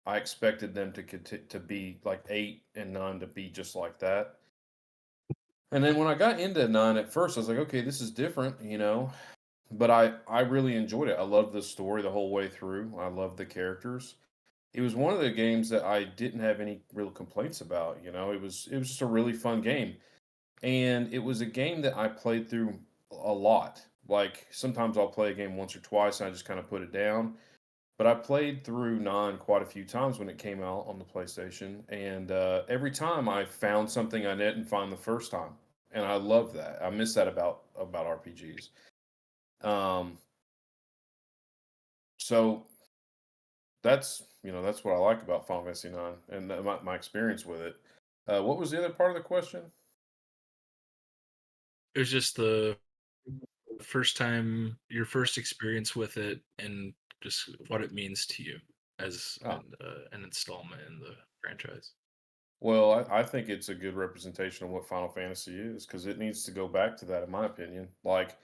I expected them to be like 8 and 9 to be just like that. And then when I got into 9 at first, I was like, okay, this is different, But I really enjoyed it. I loved the story the whole way through. I loved the characters. It was one of the games that I didn't have any real complaints about. It was just a really fun game, and it was a game that I played through a lot. Like sometimes I'll play a game once or twice, and I just kind of put it down. But I played through 9 quite a few times when it came out on the PlayStation, and every time I found something I didn't find the first time, and I love that. I miss that about RPGs. Um, so that's what I like about Final Fantasy 9 and my experience with it. What was the other part of the question? It was just the first time, your first experience with it, and just what it means to you as Ah, an installment in the franchise. well, I think it's a good representation of what Final Fantasy is because it needs to go back to that, in my opinion. Like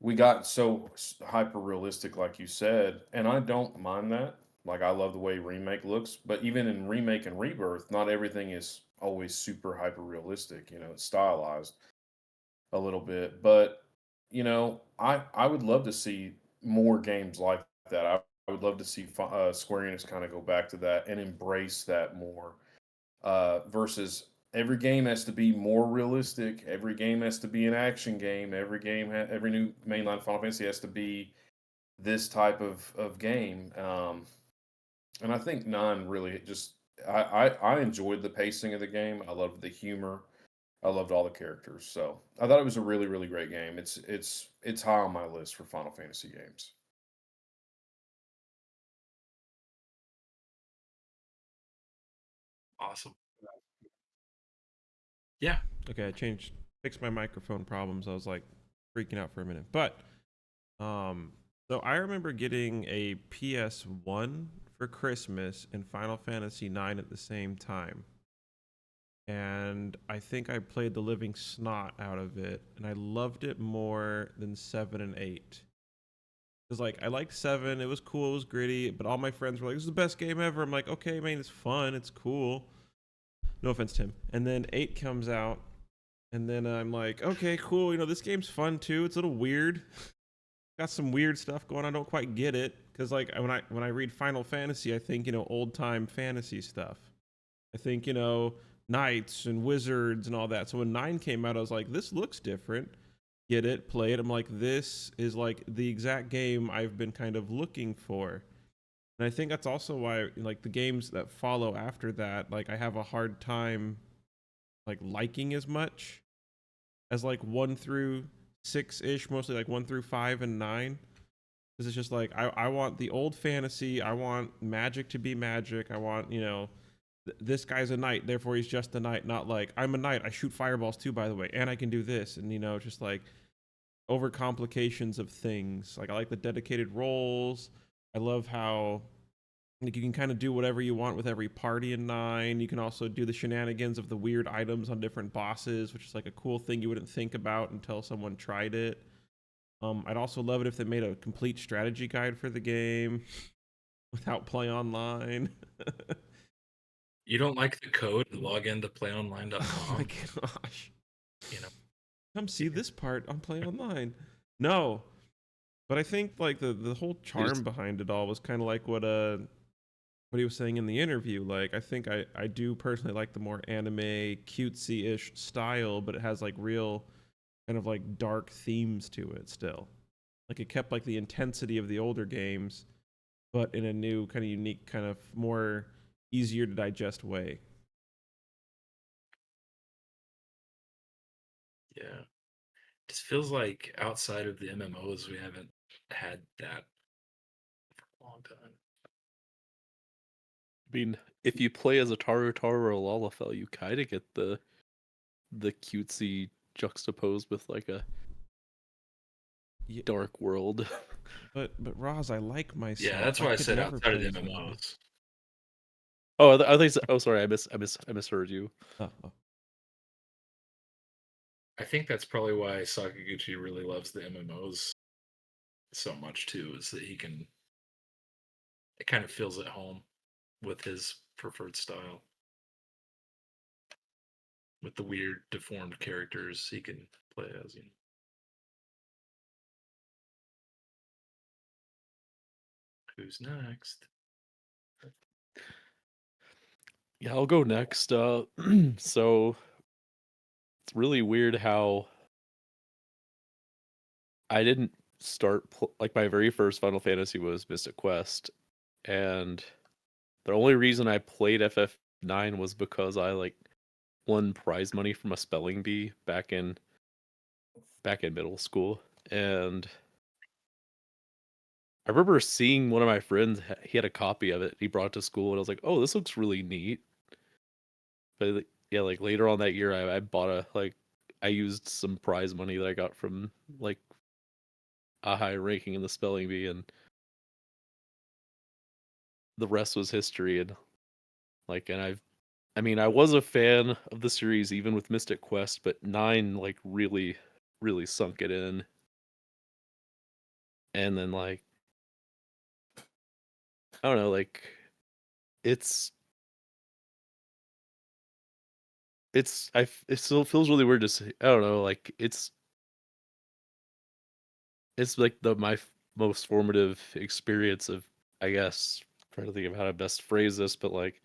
we got so hyper realistic, like you said, and I don't mind that. Like I love the way remake looks, but even in remake and rebirth, not everything is always super hyper realistic. It's stylized a little bit, but I would love to see more games like that. I would love to see Square Enix kind of go back to that and embrace that more. Versus every game has to be more realistic. Every game has to be an action game. Every new mainline Final Fantasy has to be this type of game. And I think nine really just I enjoyed the pacing of the game. I loved the humor. I loved all the characters. So I thought it was a really really great game. It's high on my list for Final Fantasy games. Awesome. Yeah. Okay, fixed my microphone problems. I was like freaking out for a minute. But um so I remember getting a PS1 for Christmas and Final Fantasy 9 at the same time. And I think I played the living snot out of it, and I loved it more than 7 and 8. Cuz like I liked 7, it was cool, it was gritty, but all my friends were like, "This is the best game ever." I'm like, "Okay, man, it's fun, it's cool." No offense, Tim. And then 8 comes out, and then I'm like, okay, cool. This game's fun too. It's a little weird. Got some weird stuff going on. I don't quite get it because like when I read Final Fantasy, I think old time fantasy stuff. I think knights and wizards and all that. So when 9 came out, I was like, this looks different. Get it? Play it. I'm like, this is like the exact game I've been kind of looking for. And I think that's also why like the games that follow after that, like I have a hard time like liking as much as like 1 through 6 ish, mostly like 1 through 5 and 9. Because it's just like I want the old fantasy. I want magic to be magic. I want this guy's a knight, therefore he's just a knight. Not like I'm a knight. I shoot fireballs too, by the way, and I can do this. And just like overcomplications of things. Like I like the dedicated roles. I love how Like you can kind of do whatever you want with every party in 9. You can also do the shenanigans of the weird items on different bosses, which is like a cool thing you wouldn't think about until someone tried it. I'd also love it if they made a complete strategy guide for the game without play online. You don't like the code to log into Oh my playonline.com? gosh. You know, Come see this part on Play Online. No. But I think like the whole charm Just- behind it all was kind of like what he was saying in the interview. Like I think I do personally like the more anime cutesy-ish style, but it has like real kind of like dark themes to it still. Like it kept like the intensity of the older games, but in a new kind of unique, kind of more easier to digest way. yeah. Just feels like outside of the MMOs, we haven't had that for a long time. I mean, if you play as a Tarotaro or a Lalafell, you kind of get the cutesy juxtaposed with like a Yeah, dark world. but Roz, I like myself. Yeah, that's why I could said never outside of play the as Roz. MMOs. Oh, I think. Oh, sorry, I misheard you. Oh. I think that's probably why Sakaguchi really loves the MMOs so much too, is that he can, it kind of feels at home with his preferred style. With the weird deformed characters he can play as, you know. Who's next? Yeah, I'll go next. So it's really weird how I didn't like my very first Final Fantasy was Mystic Quest, and the only reason I played FF9 was because I like won prize money from a spelling bee back in middle school, and I remember seeing one of my friends. He had a copy of it. He brought it to school, and I was like, "Oh, this looks really neat." But like, yeah, like later on that year, I bought I used some prize money that I got from like a high ranking in the spelling bee, and the rest was history. And like, I mean, I was a fan of the series even with Mystic Quest, but 9 like really sunk it in. And then like, I don't know, like it's it still feels really weird to say. I don't know, like it's like most formative experience of, I guess, trying to think of how to best phrase this, but like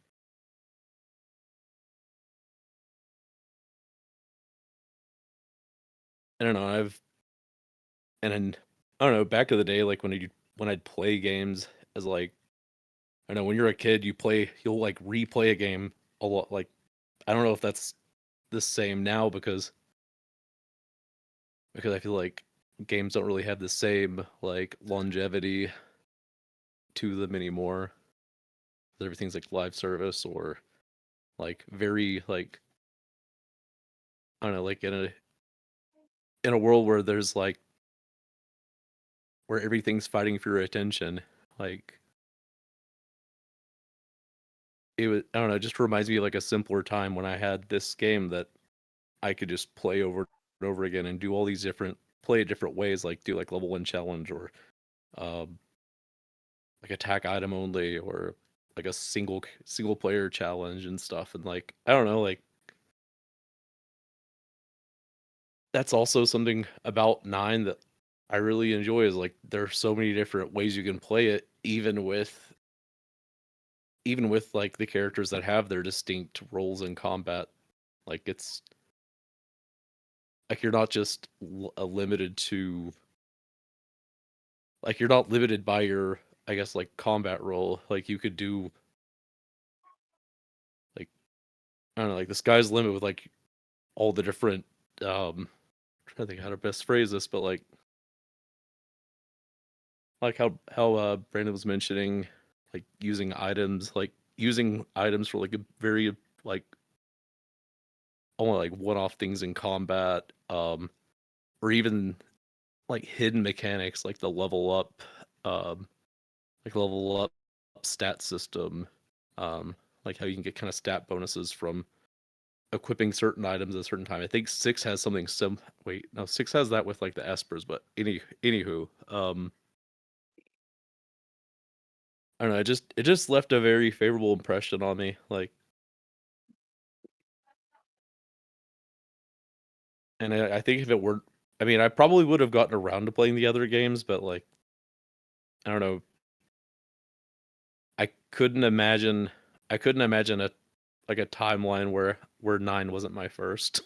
I don't know, and then I don't know, back in the day, like when I'd play games as like, I know when you're a kid, you'll like replay a game a lot. Like I don't know if that's the same now because I feel like games don't really have the same like longevity to them anymore. Everything's like live service or like very like, I don't know, like in a world where there's like where everything's fighting for your attention. Like I don't know, it just reminds me of like a simpler time when I had this game that I could just play over and over again and do all these play it different ways, like do like level 1 challenge or um like attack item only or like a single player challenge and stuff. And like I don't know, like that's also something about 9 that I really enjoy, is like there are so many different ways you can play it, even with like the characters that have their distinct roles in combat. Like it's like you're not just limited to, like you're not limited by your, I guess, like combat role. Like you could do like, I don't know, like the sky's the limit with like all the different I'm trying to think how to best phrase this, but like how Brandon was mentioning, like using items for like a very like only like one-off things in combat, or even like hidden mechanics like the level up, um, like level up stat system, like how you can get kind of stat bonuses from equipping certain items at a certain time. I think 6 has something wait, no, 6 has that with like the espers, but anywho, I don't know, it just left a very favorable impression on me. Like, and I think if it weren't, I mean, I probably would have gotten around to playing the other games, but like, I don't know, I couldn't imagine, I couldn't imagine a like a timeline where 9 wasn't my first.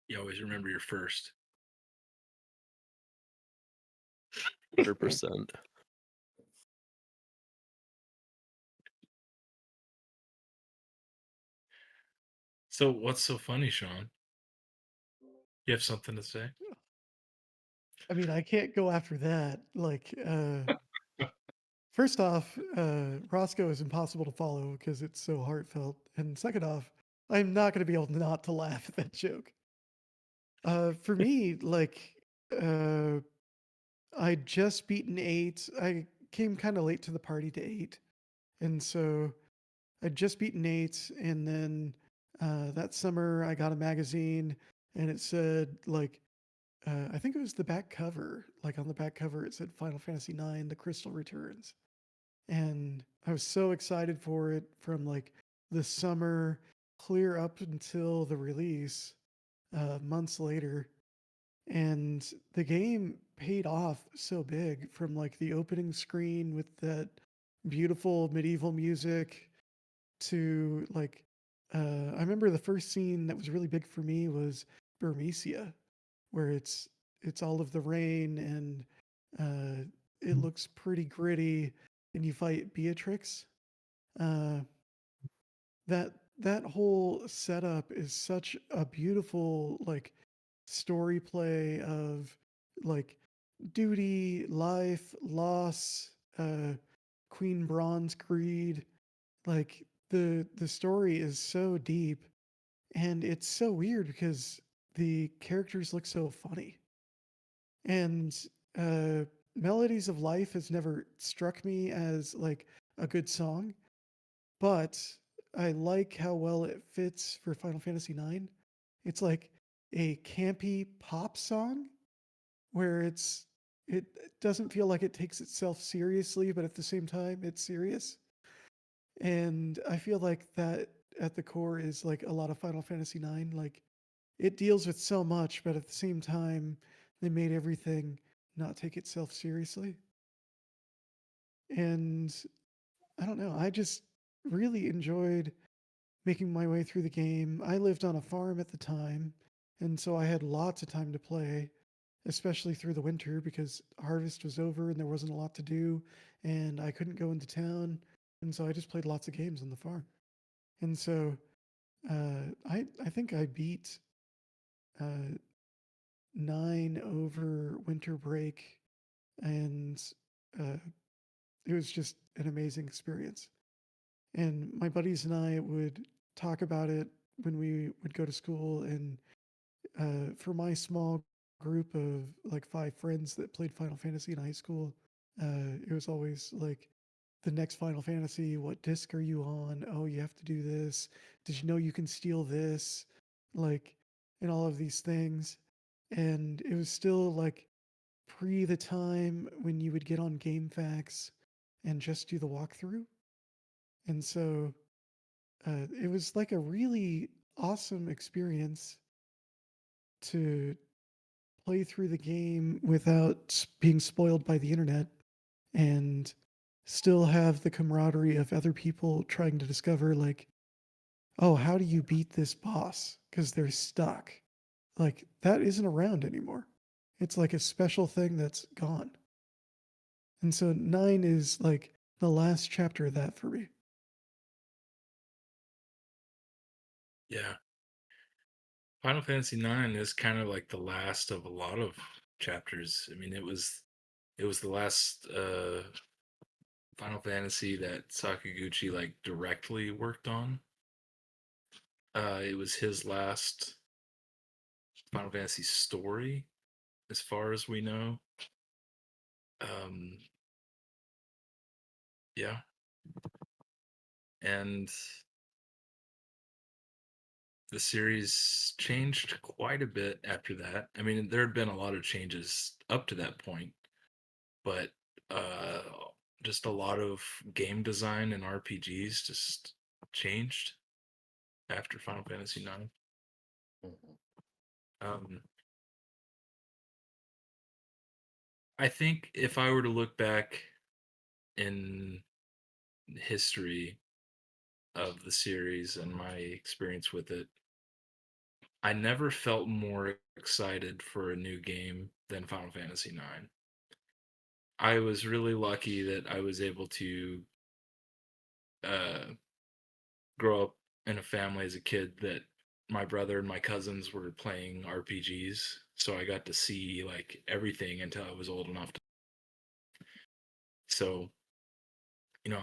You always remember your first. 100%. So what's so funny, Sean? You have something to say? I mean, I can't go after that. Like, first off, Roscoe is impossible to follow because it's so heartfelt. And second off, I'm not going to be able not to laugh at that joke. For me, like, I'd just beaten 8. I came kind of late to the party to 8. And so I'd just beaten 8. And then that summer, I got a magazine and it said, like, I think it was the back cover. Like on the back cover, it said Final Fantasy IX, The Crystal Returns. And I was so excited for it from like the summer clear up until the release months later. And the game paid off so big from like the opening screen with that beautiful medieval music to like, I remember the first scene that was really big for me was Burmecia, where it's all of the rain and it looks pretty gritty, and you fight Beatrix. Uh, that whole setup is such a beautiful like story play of like duty, life, loss, Queen Bronze greed. Like the story is so deep, and it's so weird because the characters look so funny. And uh, Melodies of Life has never struck me as like a good song, but I like how well it fits for Final Fantasy IX. It's like a campy pop song where it doesn't feel like it takes itself seriously, but at the same time it's serious. And I feel like that at the core is like a lot of Final Fantasy IX. Like it deals with so much, but at the same time, they made everything not take itself seriously. And I don't know, I just really enjoyed making my way through the game. I lived on a farm at the time, and so I had lots of time to play, especially through the winter because harvest was over and there wasn't a lot to do, and I couldn't go into town. And so I just played lots of games on the farm. And so I think I beat uh, 9 over winter break, and uh, it was just an amazing experience. And my buddies and I would talk about it when we would go to school. And for my small group of like 5 friends that played Final Fantasy in high school, it was always like the next Final Fantasy. What disc are you on? Oh, you have to do this. Did you know you can steal this? Like, and all of these things. And it was still like pre the time when you would get on GameFAQs and just do the walkthrough. And so it was like a really awesome experience to play through the game without being spoiled by the internet and still have the camaraderie of other people trying to discover, like, oh, how do you beat this boss? Because they're stuck. Like, that isn't around anymore. It's like a special thing that's gone. And so 9 is like the last chapter of that for me. Yeah. Final Fantasy IX is kind of like the last of a lot of chapters. I mean, it was the last Final Fantasy that Sakaguchi like directly worked on. It was his last Final Fantasy story, as far as we know. Yeah. And the series changed quite a bit after that. I mean, there had been a lot of changes up to that point, but uh, just a lot of game design and RPGs just changed after Final Fantasy IX. Mhm. Um, I think if I were to look back in history of the series and my experience with it, I never felt more excited for a new game than Final Fantasy IX. I was really lucky that I was able to uh, grow up in a family as a kid that my brother and my cousins were playing RPGs, so I got to see like everything until I was old enough to. So,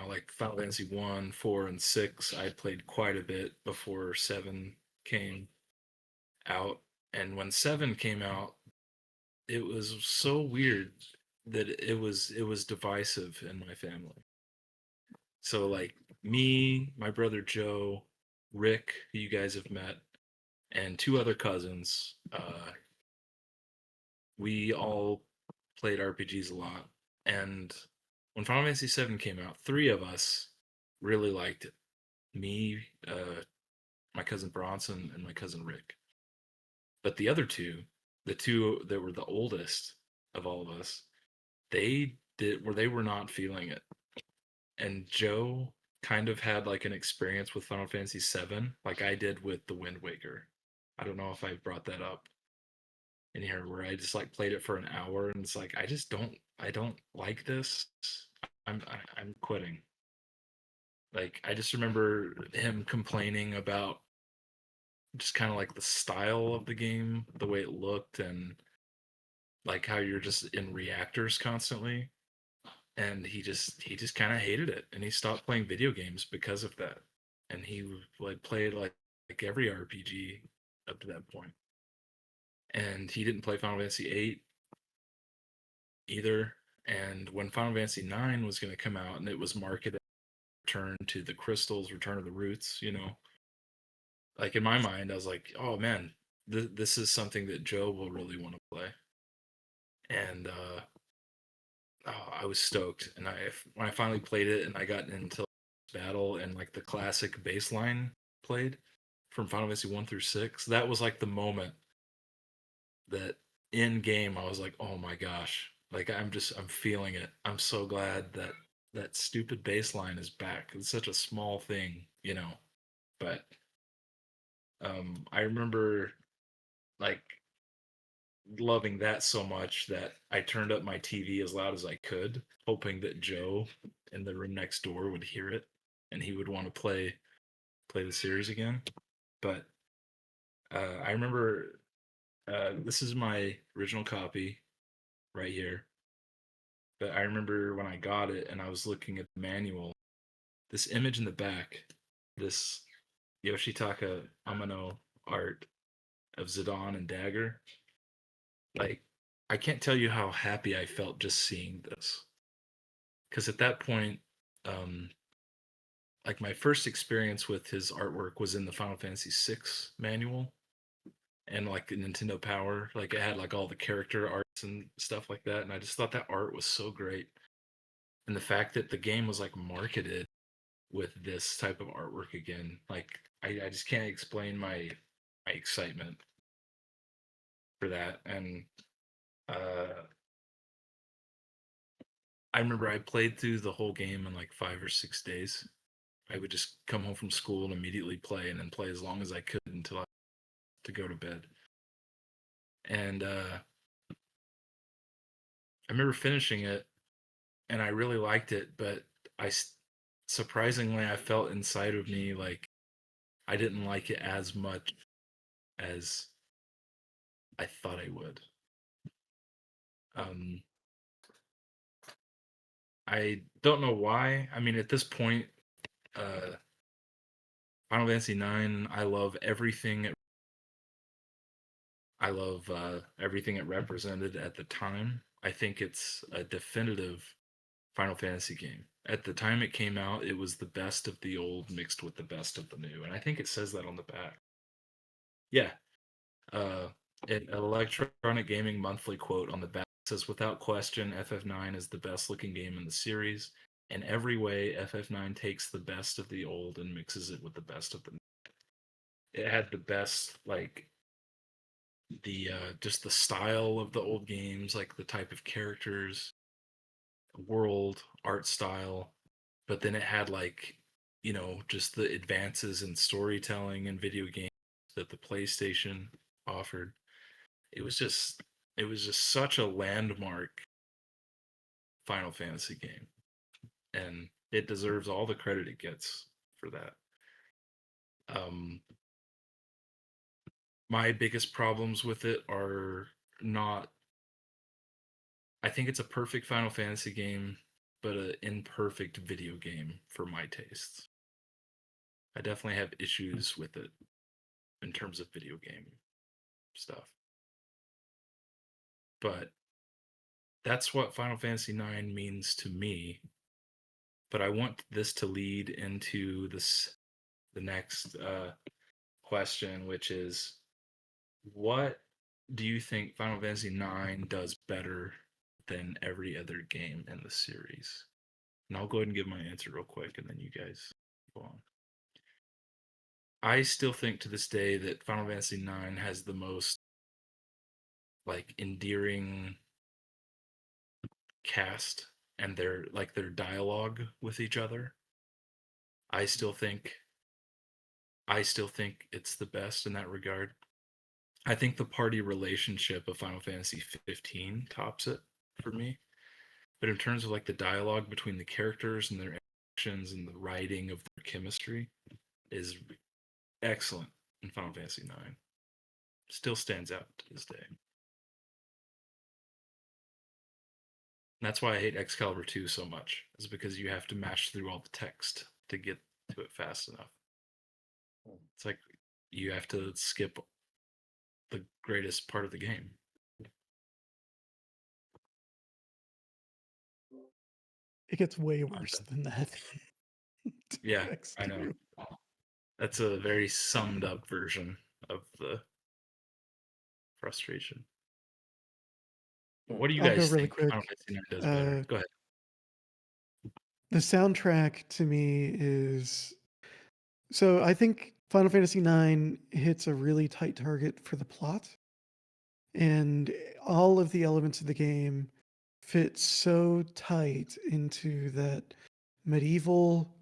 like Final Fantasy 1, 4, and 6, I played quite a bit before 7 came out. And when 7 came out, it was so weird that it was divisive in my family. So like me, my brother Joe, Rick, who you guys have met, and two other cousins, we all played RPGs a lot. And when Final Fantasy 7 came out, three of us really liked it. Me, my cousin Bronson, and my cousin Rick. But the other two, the two that were the oldest of all of us, they were not feeling it. And Joe kind of had like an experience with Final Fantasy 7 like I did with the Wind Waker. I don't know if I brought that up in here where I just like played it for an hour and it's like I don't like this. I'm quitting. Like I just remember him complaining about just kind of like the style of the game, the way it looked, and like how you're just in reactors constantly. And he just kind of hated it, and he stopped playing video games because of that. And he like played like every RPG up to that point. And he didn't play Final Fantasy 8 either. And when Final Fantasy 9 was going to come out, and it was marketed Return to the Crystals, Return of the Roots, like in my mind, I was like, oh man, this is something that Joe will really want to play. And oh, I was stoked. And when I finally played it and I got into battle and like the classic baseline played from Final Fantasy 1 through 6, that was like the moment that in game I was like, oh my gosh, like I'm feeling it. I'm so glad that that stupid baseline is back. It's such a small thing. But I remember like loving that so much that I turned up my TV as loud as I could, hoping that Joe in the room next door would hear it and he would want to play the series again. But I remember this is my original copy right here. But I remember when I got it and I was looking at the manual, this image in the back, this Yoshitaka Amano art of Zidane and Dagger. Like, I can't tell you how happy I felt just seeing this. Because at that point, um, like my first experience with his artwork was in the Final Fantasy VI manual and like Nintendo Power. Like it had like all the character arts and stuff like that. And I just thought that art was so great. And the fact that the game was like marketed with this type of artwork again, like I just can't explain my excitement for that. And uh I remember I played through the whole game in like 5 or 6 days. I would just come home from school and immediately play and then play as long as I could until I to go to bed. And I remember finishing it and I really liked it, but I surprisingly I felt inside of me like I didn't like it as much as I thought I would. Um, I don't know why. I mean, at this point, uh, Final Fantasy 9, I love everything it represented at the time. I think it's a definitive Final Fantasy game. at the time it came out, it was the best of the old mixed with the best of the new, and I think it says that on the back. Yeah, uh, an Electronic Gaming Monthly quote on the back says, "Without question, FF9 is the best looking game in the series. In every way, FF9 takes the best of the old and mixes it with the best of the new." It had the best, like the just the style of the old games, like the type of characters, world, art style, but then it had like, just the advances in storytelling and video games that the PlayStation offered. It was just it was just such a landmark Final Fantasy game, and it deserves all the credit it gets for that. Um, my biggest problems with it are not. I think it's a perfect Final Fantasy game, but an imperfect video game for my tastes. I definitely have issues with it in terms of video game stuff. But that's what Final Fantasy IX means to me. But I want this to lead into the next question, which is, what do you think Final Fantasy IX does better than every other game in the series? And I'll go ahead and give my answer real quick, and then you guys go on. I still think to this day that Final Fantasy IX has the most like endearing cast and their dialogue with each other. I still think I still think it's the best in that regard. I think the party relationship of Final Fantasy 15 tops it for me. But in terms of like the dialogue between the characters and their actions and the writing of their chemistry is excellent in Final Fantasy 9. Still stands out to this day. And that's why I hate Excalibur 2 so much, is because you have to mash through all the text to get to it fast enough. It's like you have to skip the greatest part of the game. It gets way worse than that. Yeah, I know. That's a very summed up version of the frustration. What do you I'll go guys really think quick. Final Fantasy 9 does better? Go ahead. The soundtrack to me is so I think Final Fantasy IX hits a really tight target for the plot, and all of the elements of the game fit so tight into that medieval,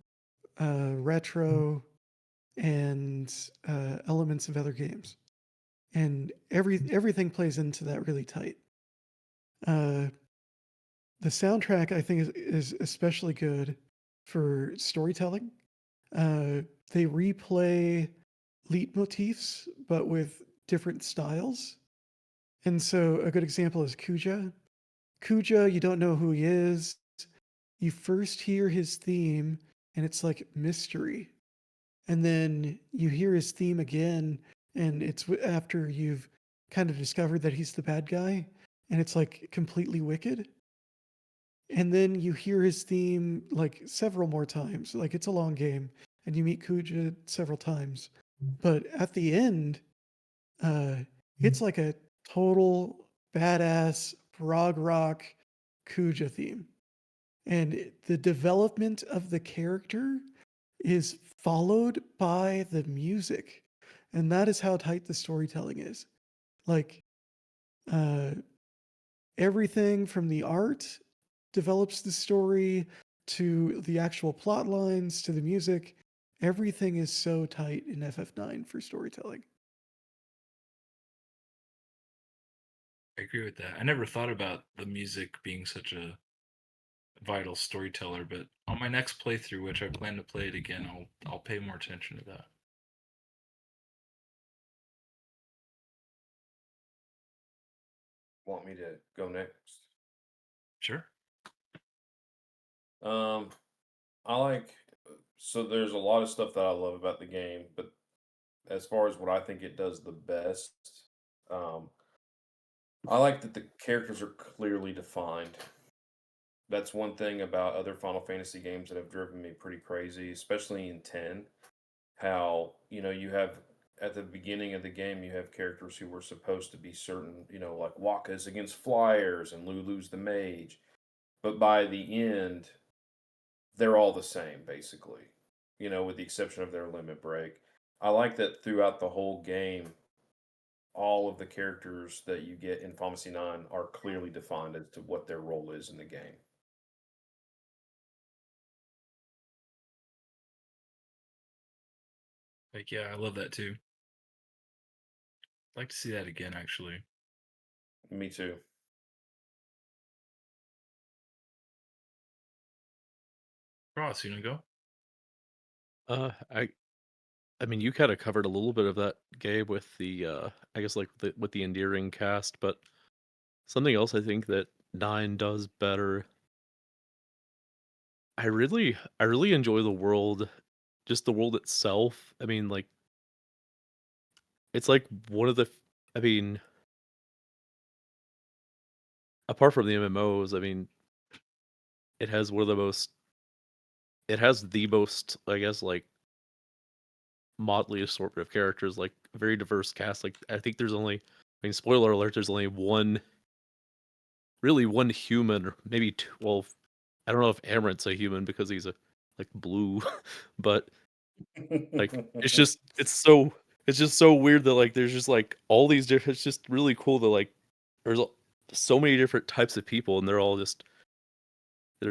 retro, and elements of other games, and everything plays into that really tight. Uh, the soundtrack I think is especially good for storytelling. They replay leitmotifs, but with different styles. And so a good example is Kuja. Kuja, you don't know who he is. You first hear his theme, and it's like mystery. And then you hear his theme again, and it's after you've kind of discovered that he's the bad guy, and it's like completely wicked. And then you hear his theme like several more times. Like it's a long game, and you meet Kuja several times. But at the end, uh, it's like a total badass prog rock Kuja theme. And the development of the character is followed by the music. And that is how tight the storytelling is. Like, uh, everything from the art develops the story to the actual plot lines to the music. Everything is so tight in FF9 for storytelling. I agree with that. I never thought about the music being such a vital storyteller, but on my next playthrough, which I plan to play it again, I'll pay more attention to that. Want me to go next? Sure. Um, I like so there's a lot of stuff that I love about the game, but as far as what I think it does the best, um, I like that the characters are clearly defined. That's one thing about other Final Fantasy games that have driven me pretty crazy, especially in 10. How, you have at the beginning of the game, you have characters who were supposed to be certain, like Wakka's against flyers and Lulu's the mage. But by the end, they're all the same, basically, with the exception of their limit break. I like that throughout the whole game, all of the characters that you get in Final Fantasy 9 are clearly defined as to what their role is in the game. Like, yeah, I love that too. I'd like to see that again, actually. Me too. Ross, you wanna go? I mean, you kind of covered a little bit of that, Gabe, with the I guess like with the endearing cast, but something else I think that 9 does better. I really enjoy the world, just the world itself. I mean, like it's like one of the I mean, apart from the MMOs, I mean, it has one of the most it has the most, I guess, like motley assortment of characters, like a very diverse cast. Like I think there's only, I mean, spoiler alert, there's only really one human, or maybe two. Well, I don't know if Amaranth's a human because he's a like blue, but like it's just so weird that like there's just like all these different. It's just really cool that like there's so many different types of people, and they're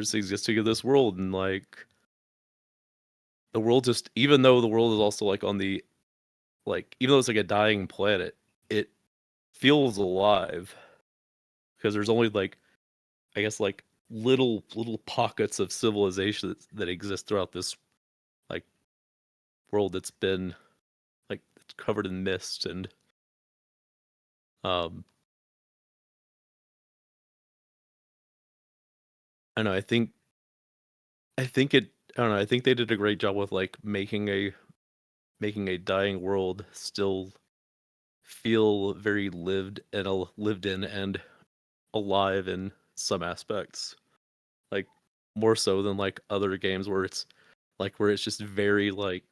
just existing in this world, and like the world just, even though the world is also like on the, like, even though it's like a dying planet, it feels alive because there's only like, I guess, like little pockets of civilization that exist throughout this like world that's been like it's covered in mist. And um I don't know, I don't know, I think they did a great job with like making a dying world still feel very lived in and alive in some aspects, like more so than like other games where it's just very like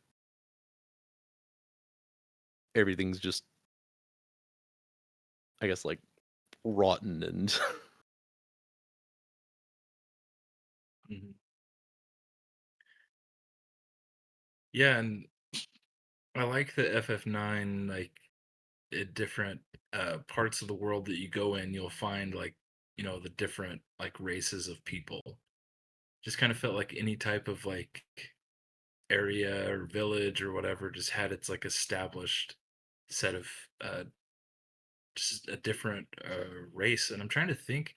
everything's just, I guess, like rotten and Mhm. Yeah, and I like the FF9, like, at different, parts of the world that you go in, you'll find, like, the different, like, races of people. Just kinda felt like any type of, like, area or village or whatever just had its, like, established set of, just a different, race, and I'm trying to think,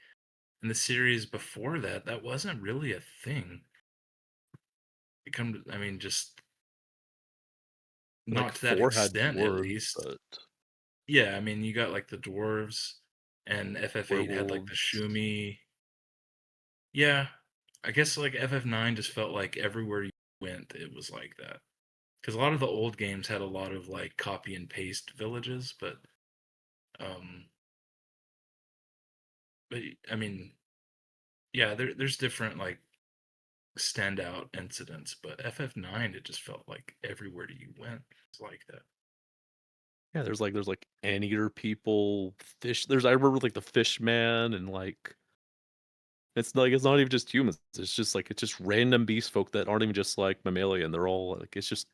in the series before that, that wasn't really a thing. I mean, just like not to that 4 had extent, at dwarves, least. but Yeah, I mean, you got, like, the dwarves, and FF8 had, like, the werewolves. Shumi. Yeah, I guess, like, FF9 just felt like everywhere you went, it was like that. Because a lot of the old games had a lot of, like, copy and paste villages, um but, I mean, yeah, there's different, like, standout incidents, but FF9, it just felt like everywhere you went, it's like that. Yeah, there's like anteater people, fish. I remember like the fish man, and like it's not even just humans. It's just random beast folk that aren't even just like mammalian. They're all like, it's just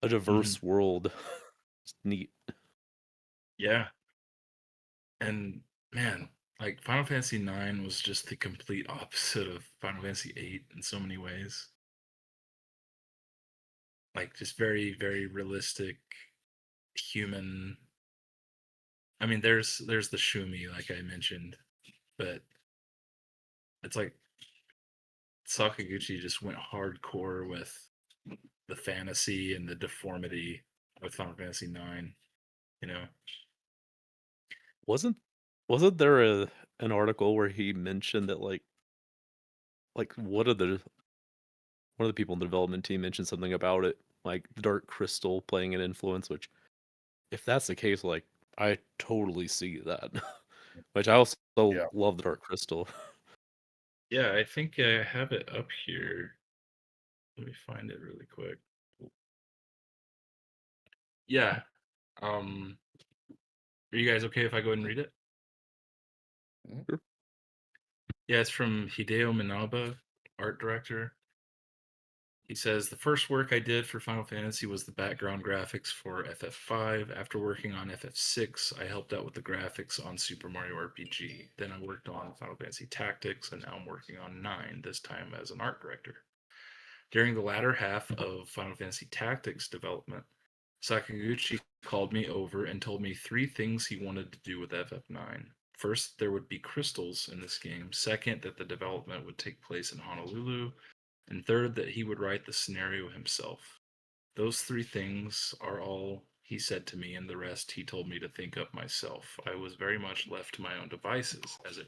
a Mhm. diverse world. It's neat. Yeah, and man, like Final Fantasy 9 was just the complete opposite of Final Fantasy 8 in so many ways. Like just very, very realistic human. I mean, there's the Shumi, like I mentioned, but it's like Sakaguchi just went hardcore with the fantasy and the deformity with Final Fantasy 9, you know. Wasn't wasn't there an article where he mentioned that like one of the people in the development team mentioned something about it, like the Dark Crystal playing an influence, which if that's the case, like I totally see that. which I also Yeah. love the Dark Crystal. Yeah, I think I have it up here. Let me find it really quick. Yeah. Are you guys okay if I go ahead and read it? Mhm. Yeah, it's from Hideo Minaba, art director. He says, the first work I did for Final Fantasy was the background graphics for FF5. After working on FF6, I helped out with the graphics on Super Mario RPG. Then I worked on Final Fantasy Tactics, and now I'm working on 9, this time as an art director. During the latter half of Final Fantasy Tactics development, Sakaguchi called me over and told me 3 things he wanted to do with FF9. First, there would be crystals in this game. Second, that the development would take place in Honolulu. And third, that he would write the scenario himself. Those 3 things are all he said to me, and the rest he told me to think up myself. I was very much left to my own devices, as it.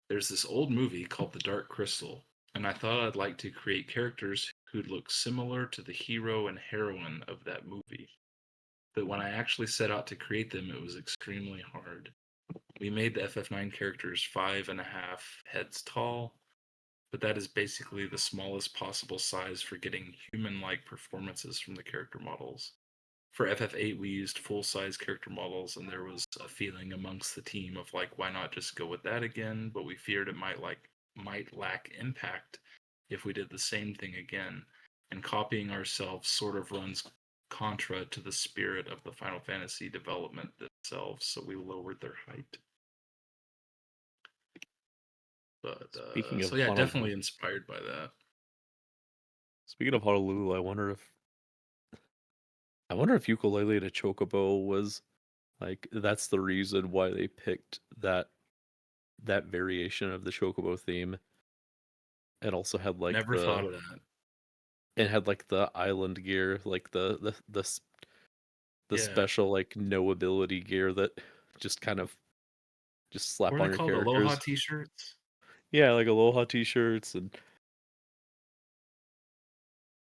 There's this old movie called The Dark Crystal, and I thought I'd like to create characters who'd look similar to the hero and heroine of that movie. But when I actually set out to create them, it was extremely hard. We made the FF9 characters 5.5 heads tall, but that is basically the smallest possible size for getting human-like performances from the character models. For FF8, we used full-size character models, and there was a feeling amongst the team of like, why not just go with that again? But we feared it might lack impact if we did the same thing again, and copying ourselves sort of runs contra to the spirit of the Final Fantasy development themselves, so we lowered their height. But Speaking of so yeah, Honolulu, definitely inspired by that. speaking of Honolulu, I wonder if Ukulele to Chocobo was like that's the reason why they picked that variation of the Chocobo theme. It also had like Never thought of that. it had like the island gear, like the Yeah. special like no ability gear that just kind of just What slap are on they your called? Aloha characters. t-shirts? Yeah, like Aloha t-shirts and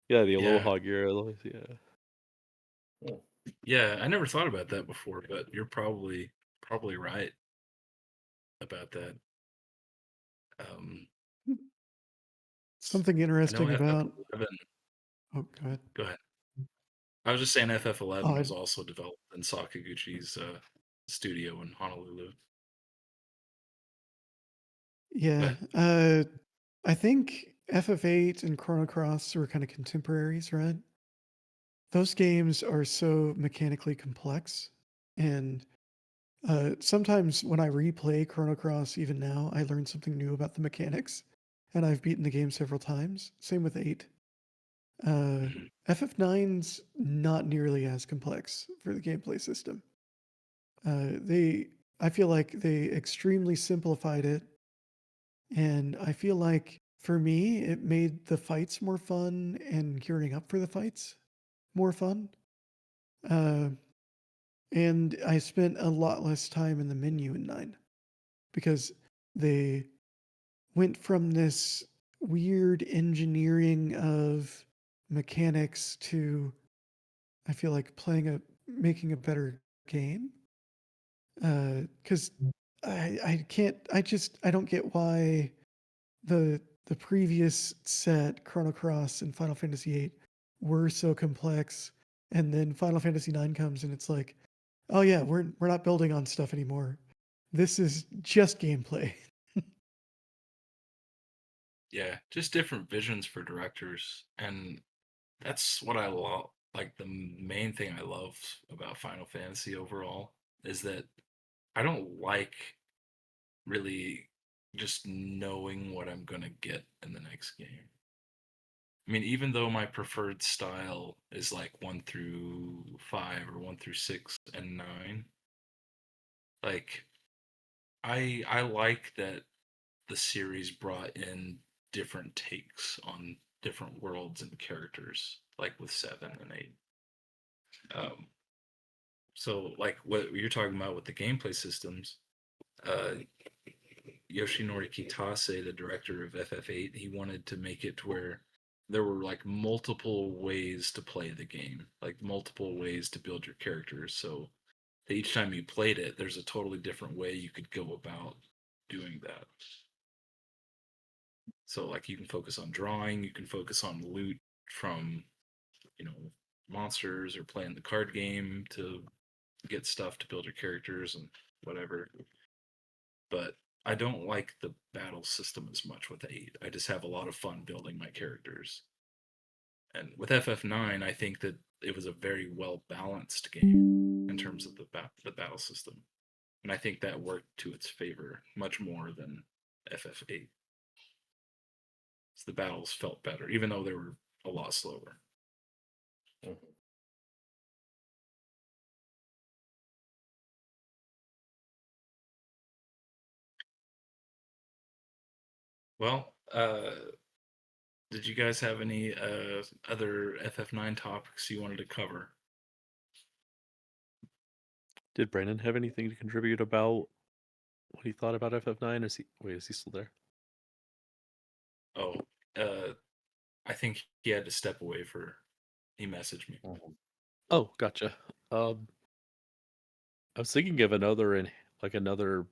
yeah, the Yeah. Aloha gear. Yeah. Yeah, I never thought about that before, but you're probably right about that. Um, Something I know interesting about. FF11. Oh, go ahead. Go ahead. I was just saying Oh, FF11 was also developed in Sakaguchi's studio in Honolulu. yeah. But I think FF8 and Chrono Cross were kind of contemporaries, right? Those games are so mechanically complex, and sometimes when I replay Chrono Cross, even now, I learn something new about the mechanics, and I've beaten the game several times. Same with 8. mhm. FF9's not nearly as complex for the gameplay system. I feel like they extremely simplified it, and I feel like for me, it made the fights more fun and gearing up for the fights more fun. Uh, and I spent a lot less time in the menu in 9 because they went from this weird engineering of mechanics to I feel like making a better game. Because I can't I don't get why the previous set Chrono Cross and Final Fantasy 8 were so complex, and then Final Fantasy 9 comes and it's like, oh yeah, we're not building on stuff anymore. This is just gameplay. Yeah, just different visions for directors, and that's what I love. Like the main thing I love about Final Fantasy overall is that I don't like really just knowing what I'm gonna get in the next game. I mean, even though my preferred style is like 1 through 5 or 1 through 6 and 9, like I like that the series brought in different takes on different worlds and characters, like with 7 and 8. Um, so like what you're talking about with the gameplay systems, uh, Yoshinori Kitase, the director of FF8, he wanted to make it to where there were like multiple ways to play the game, like multiple ways to build your characters. So each time you played it, there's a totally different way you could go about doing that. So like you can focus on drawing, you can focus on loot from, you know, monsters or playing the card game to get stuff to build your characters and whatever. But I don't like the battle system as much with 8. I just have a lot of fun building my characters. And with FF9, I think that it was a very well balanced game in terms of the battle system. And I think that worked to its favor much more than FF8. So the battles felt better, even though they were a lot slower. Mhm. Well, did you guys have any other FF9 topics you wanted to cover? Did Brandon have anything to contribute about what he thought about FF9? Is he still there? Oh, uh, I think he had to step away for. He messaged me. Mhm. Oh, gotcha. I was thinking of another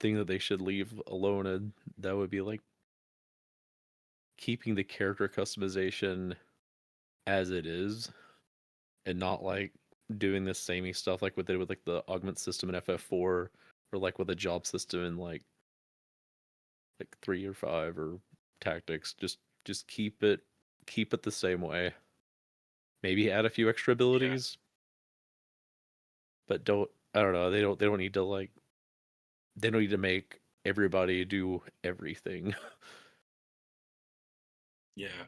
thing that they should leave alone, and that would be like keeping the character customization as it is, and not like doing the samey stuff like what they did with like the augment system in FF4, or like with the job system in like 3 or 5 or tactics. Just keep it the same way. Maybe add a few extra abilities, but I don't know. They don't need to like they don't need to make everybody do everything. Yeah,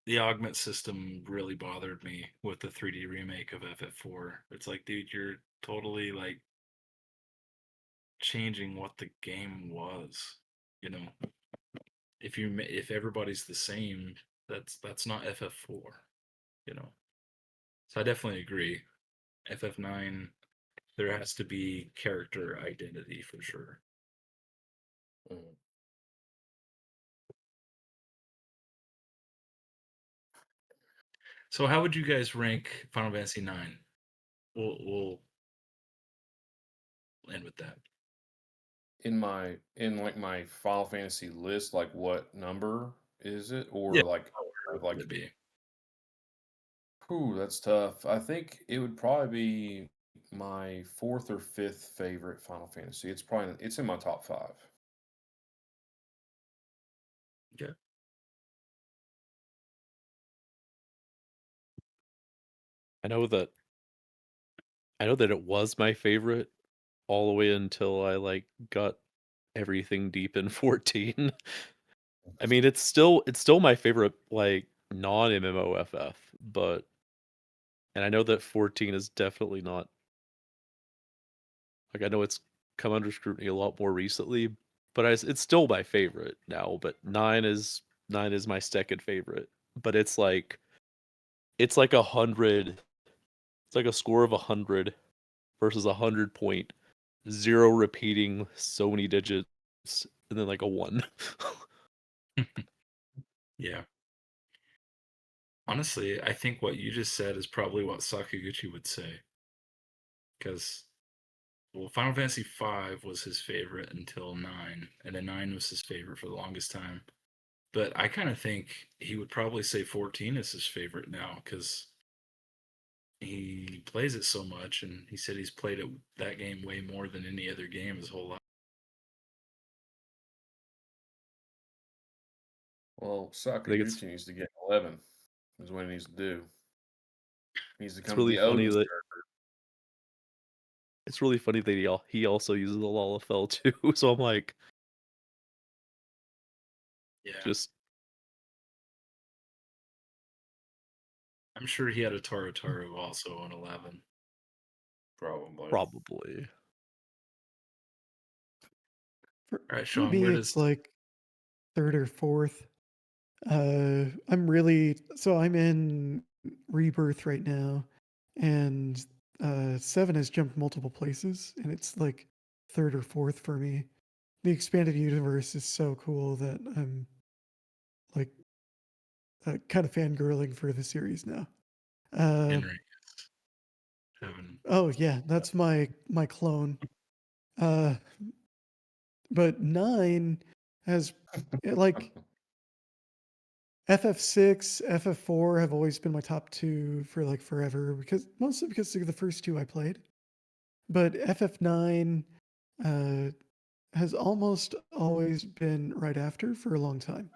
the augment system really bothered me with the 3D remake of FF4. It's like, dude, you're totally like changing what the game was. You know, if everybody's the same, that's not FF4. You know, so I definitely agree. FF9, there has to be character identity for sure. Mhm. So, how would you guys rank Final Fantasy 9? We'll end with that. In like my Final Fantasy list, like what number is it? Yeah. Or like Where would like it be? whew, that's tough. I think it would probably be my fourth or fifth favorite Final Fantasy. It's in my top five. Okay. I know that it was my favorite all the way until I like got everything deep in 14. I mean, it's still my favorite like non MMOFF, but and I know that 14 is definitely not like I know it's come under scrutiny a lot more recently, but it's still my favorite now. But 9 is my second favorite, but it's like 100. It's like a score of 100 versus 100.0 repeating so many digits and then like a 1. Yeah. Honestly, I think what you just said is probably what Sakaguchi would say. Because, well, Final Fantasy V was his favorite until 9, and then 9 was his favorite for the longest time. But I kind of think he would probably say 14 is his favorite now because he plays it so much, and he said he's played that game way more than any other game his whole life. Well, I think Sakaguchi needs to get 11. Is what he needs to do. He needs to it's come to really the funny Odin that server. he also uses the Lalafell too. So I'm like, Yeah, just I'm sure he had a Taru also on 11. Probably. probably. For, All right, for Sean, me, where does it's like third or fourth. I'm in Rebirth right now, and 7 has jumped multiple places, and it's like third or fourth for me. The expanded universe is so cool that I'm like kind of fangirling for the series now. Uh, Henry? having. Oh yeah, that's my clone. Uh, but 9 has like FF6, FF4 have always been my top 2 for like forever, because mostly because they're the first 2 I played. But FF9 uh, has almost always been right after for a long time.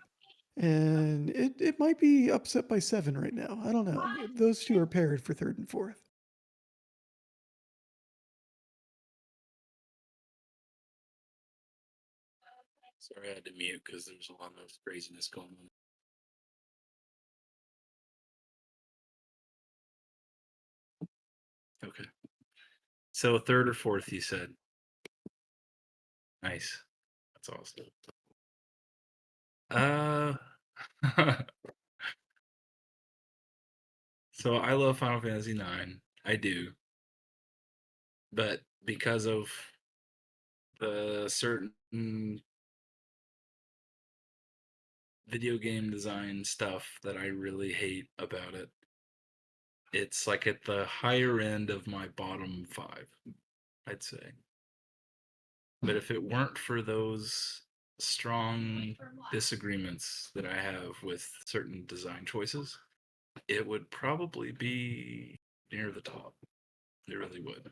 And it might be upset by 7 right now. I don't know. Those 2 are paired for 3rd and 4th. Sorry, I had to mute because there's a lot of craziness going on. Okay. So 3rd or 4th, you said. Nice. That's awesome. So I love Final Fantasy IX. I do. But because of the certain video game design stuff that I really hate about it, it's like at the higher end of my bottom 5, I'd say. But if it weren't for those strong disagreements that I have with certain design choices, it would probably be near the top. It really would.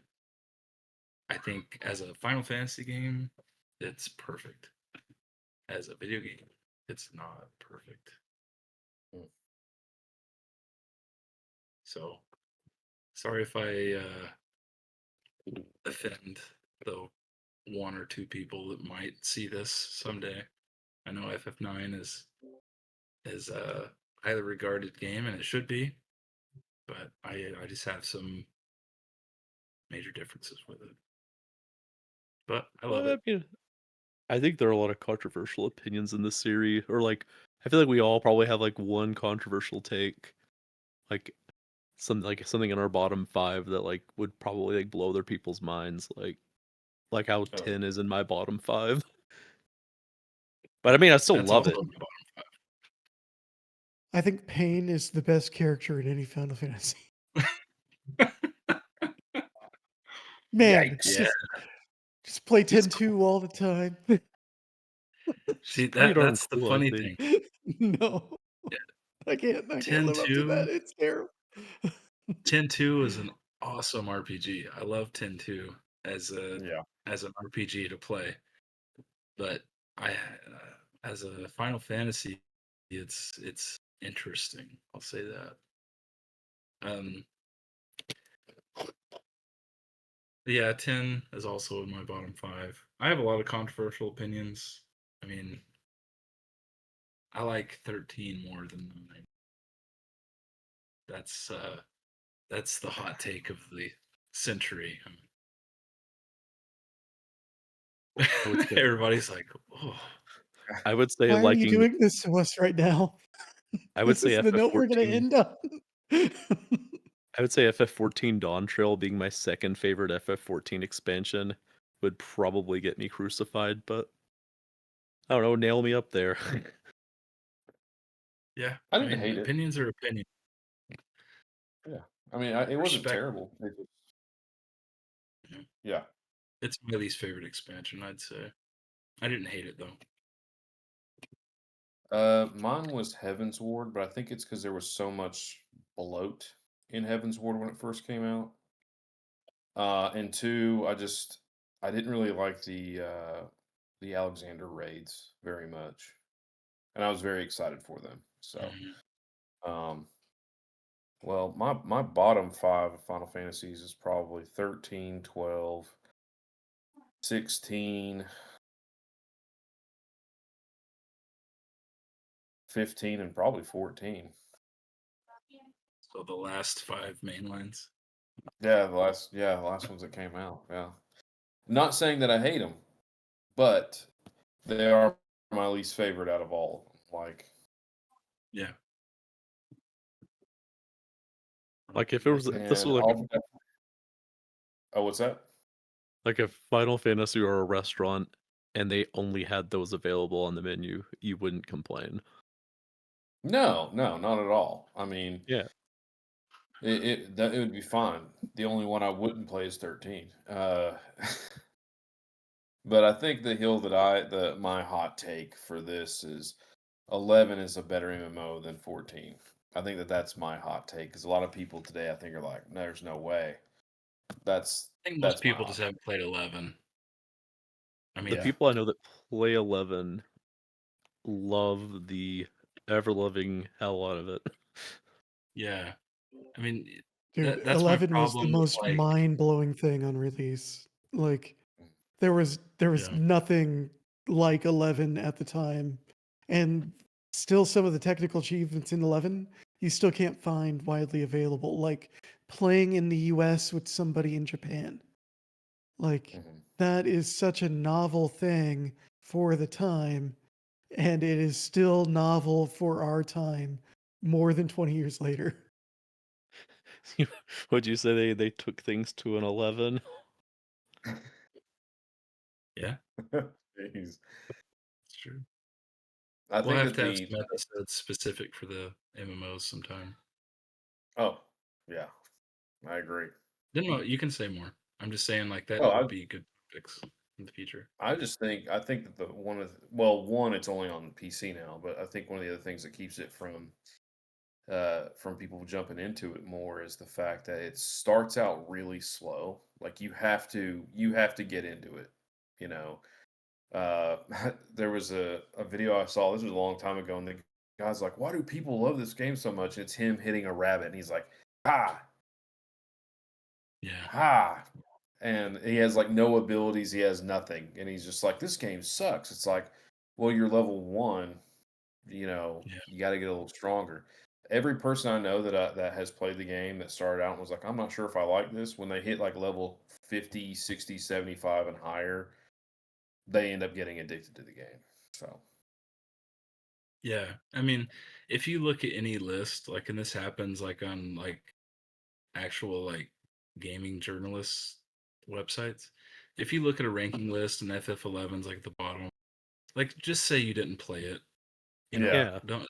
I think as a Final Fantasy game, it's perfect. As a video game, it's not perfect. So, sorry if I offend the 1 or 2 people that might see this someday. I know FF9 is a highly regarded game, and it should be, but I just have some major differences with it. But I love I it. mean, I think there are a lot of controversial opinions in this series, or like I feel like we all probably have like one controversial take, like something in our bottom 5 that like would probably like blow other people's minds, like how Oh, 10 is in my bottom 5. But I mean, I still That's love also it. in my I think Pain is the best character in any Final Fantasy. Man, yikes! Yeah. just play He's 10-2 all the time. See, pretty darn that's the cool, I funny think. thing. No, Yeah. I can't live up to 10-2 that. It's terrible. 10-2 is an awesome RPG. I love 10-2 Yeah, as an RPG to play. But I as a Final Fantasy, it's interesting. I'll say that. Um, yeah, 10 is also in my bottom 5. I have a lot of controversial opinions. I mean, I like 13 more than 9. That's the hot take of the century. I would say Everybody's like, oh, I would say Why are you liking doing this to us right now? I would This say is the note we're going to FF14. end on. I would say FF14 Dawn Trail being my second favorite FF14 expansion would probably get me crucified, but I don't know, nail me up there. yeah. I I didn't mean, hate it. opinions are opinions. Yeah, I mean, it wasn't Respect. terrible. Yeah. Yeah, It's my least favorite expansion, I'd say. I didn't hate it though. mine was Heaven's Ward, but I think it's because there was so much bloat in Heaven's Ward when it first came out. And two, I didn't really like the Alexander raids very much, and I was very excited for them. So, Mhm. um, well, my bottom 5 of Final Fantasies is probably 13, 12, 16, 15, and probably 14. So the last 5 main lines. Yeah, the last ones that came out. Yeah, not saying that I hate them, but they are my least favorite out of all of them. Like, Yeah. Like if this and was I'll oh, what's that? like if Final Fantasy were a restaurant and they only had those available on the menu, you wouldn't complain. No, no, not at all. I mean, Yeah. It would be fine. The only one I wouldn't play is 13. But I think the hill that my hot take for this is 11 is a better MMO than 14. I think that's my hot take because a lot of people today I think are like, there's no way. That's I think most that's my people hot just take. haven't played 11. I The mean, Yeah. people I know that play 11 love the ever loving hell out of it. yeah. I mean, Dude, that's my 11 was the problem with most like, mind-blowing thing on release. Like there was yeah, nothing like 11 at the time. And still some of the technical achievements in 11 you still can't find widely available, like playing in the US with somebody in Japan. Like Mhm. that is such a novel thing for the time, and it is still novel for our time more than 20 years later. Would you say they took things to an 11? yeah, Jeez. it's true. I We'll think have that to have some episodes specific for the MMOs sometime. oh, yeah, I agree. No, you can say more. I'm just saying like that Oh, would be good topics in the future. I think that well, one, it's only on PC now, but I think one of the other things that keeps it from people jumping into it more is the fact that it starts out really slow. Like you have to get into it, you know. Uh, there was a video I saw, this was a long time ago, and the guy's like, "Why do people love this game so much?" And it's him hitting a rabbit, and he's like, "Ha, Yeah, ha," and he has like no abilities, he has nothing, and he's just like, "This game sucks." It's like, well, you're level 1, yeah, you got to get a little stronger. Every person I know that has played the game that started out and was like, "I'm not sure if I like this," when they hit like level 50, 60, 75 and higher, they end up getting addicted to the game. So, yeah. I mean, if you look at any list, like, and this happens like on like actual like gaming journalists websites, if you look at a ranking list and FF11's like at the bottom, like just say you didn't play it. You know, yeah. Yeah. don't.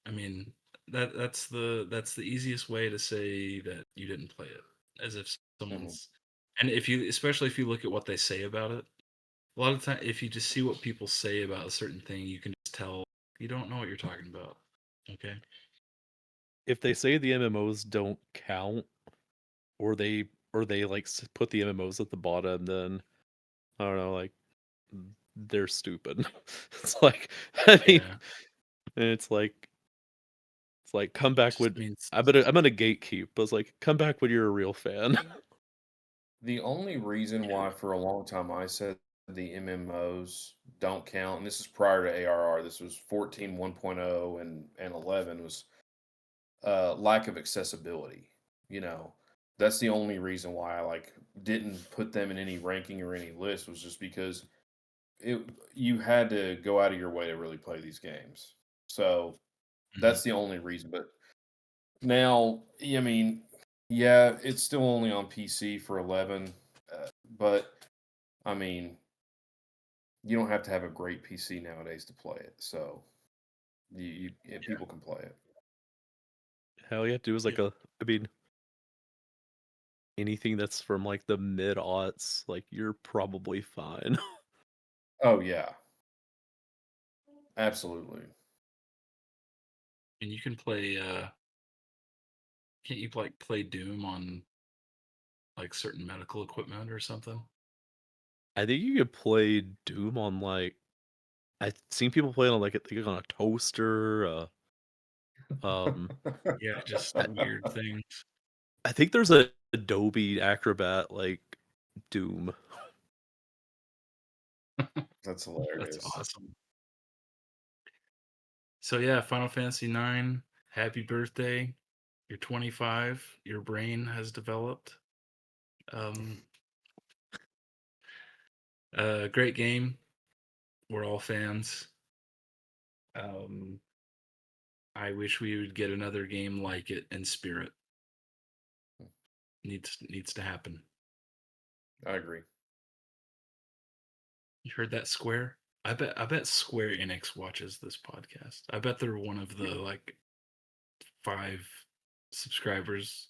I mean, that's the easiest way to say that you didn't play it, as if Mhm. someone's. And if you, especially if you look at what they say about it, a lot of time, if you just see what people say about a certain thing, you can just tell you don't know what you're talking about. Okay. If they say the MMOs don't count, or they like put the MMOs at the bottom, then I don't know, like they're stupid. It's like I mean, Yeah. it's like come It back just when means. I'm gonna gatekeep, but it's like come back when you're a real fan. The only reason why for a long time I said the MMOs don't count, and this is prior to ARR, this was 14 1.0 and 11 was lack of accessibility. You know, that's the only reason why I like didn't put them in any ranking or any list was just because it you had to go out of your way to really play these games. So Mhm. that's the only reason. But now, I mean, yeah, it's still only on PC for 11, but I mean, you don't have to have a great PC nowadays to play it. So people can play it. Hell, you have to do is Yeah. like I mean, anything that's from like the mid aughts, like you're probably fine. Oh yeah, absolutely. And you can play. Can't you like play Doom on like certain medical equipment or something? I think you could play Doom on like I've seen people play it on like on a toaster. Um, Yeah, just I, weird things. I think there's a Adobe Acrobat like Doom. That's That's hilarious. awesome. So yeah, Final Fantasy 9, happy birthday. You're 25. Your brain has developed. Um, great game. We're all fans. Um, I wish we would get another game like it in spirit. Needs to happen. I agree. You heard that, Square? I bet Square Enix watches this podcast. I bet they're one of the like 5 subscribers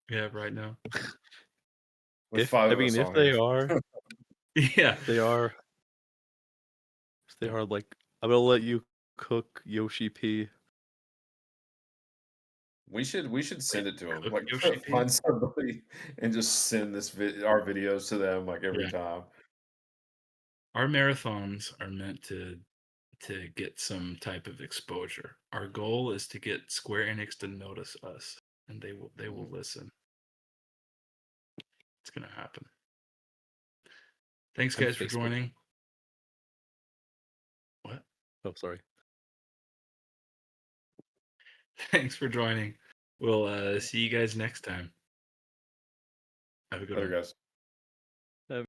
Yeah, right now. with If 5 I of mean, us if on they here. are, Yeah. if they are like, I'm gonna let you cook Yoshi P. We should send it to them. Cook Like Yoshi P? find somebody and just send our videos to them like every Yeah. time. Our marathons are meant to get some type of exposure. Our goal is to get Square Enix to notice us, and they will listen. It's gonna happen. Thanks, I'm guys, for Facebook. joining. What? Oh, sorry. Thanks for joining. We'll see you guys next time. Have a good Later, one. guys.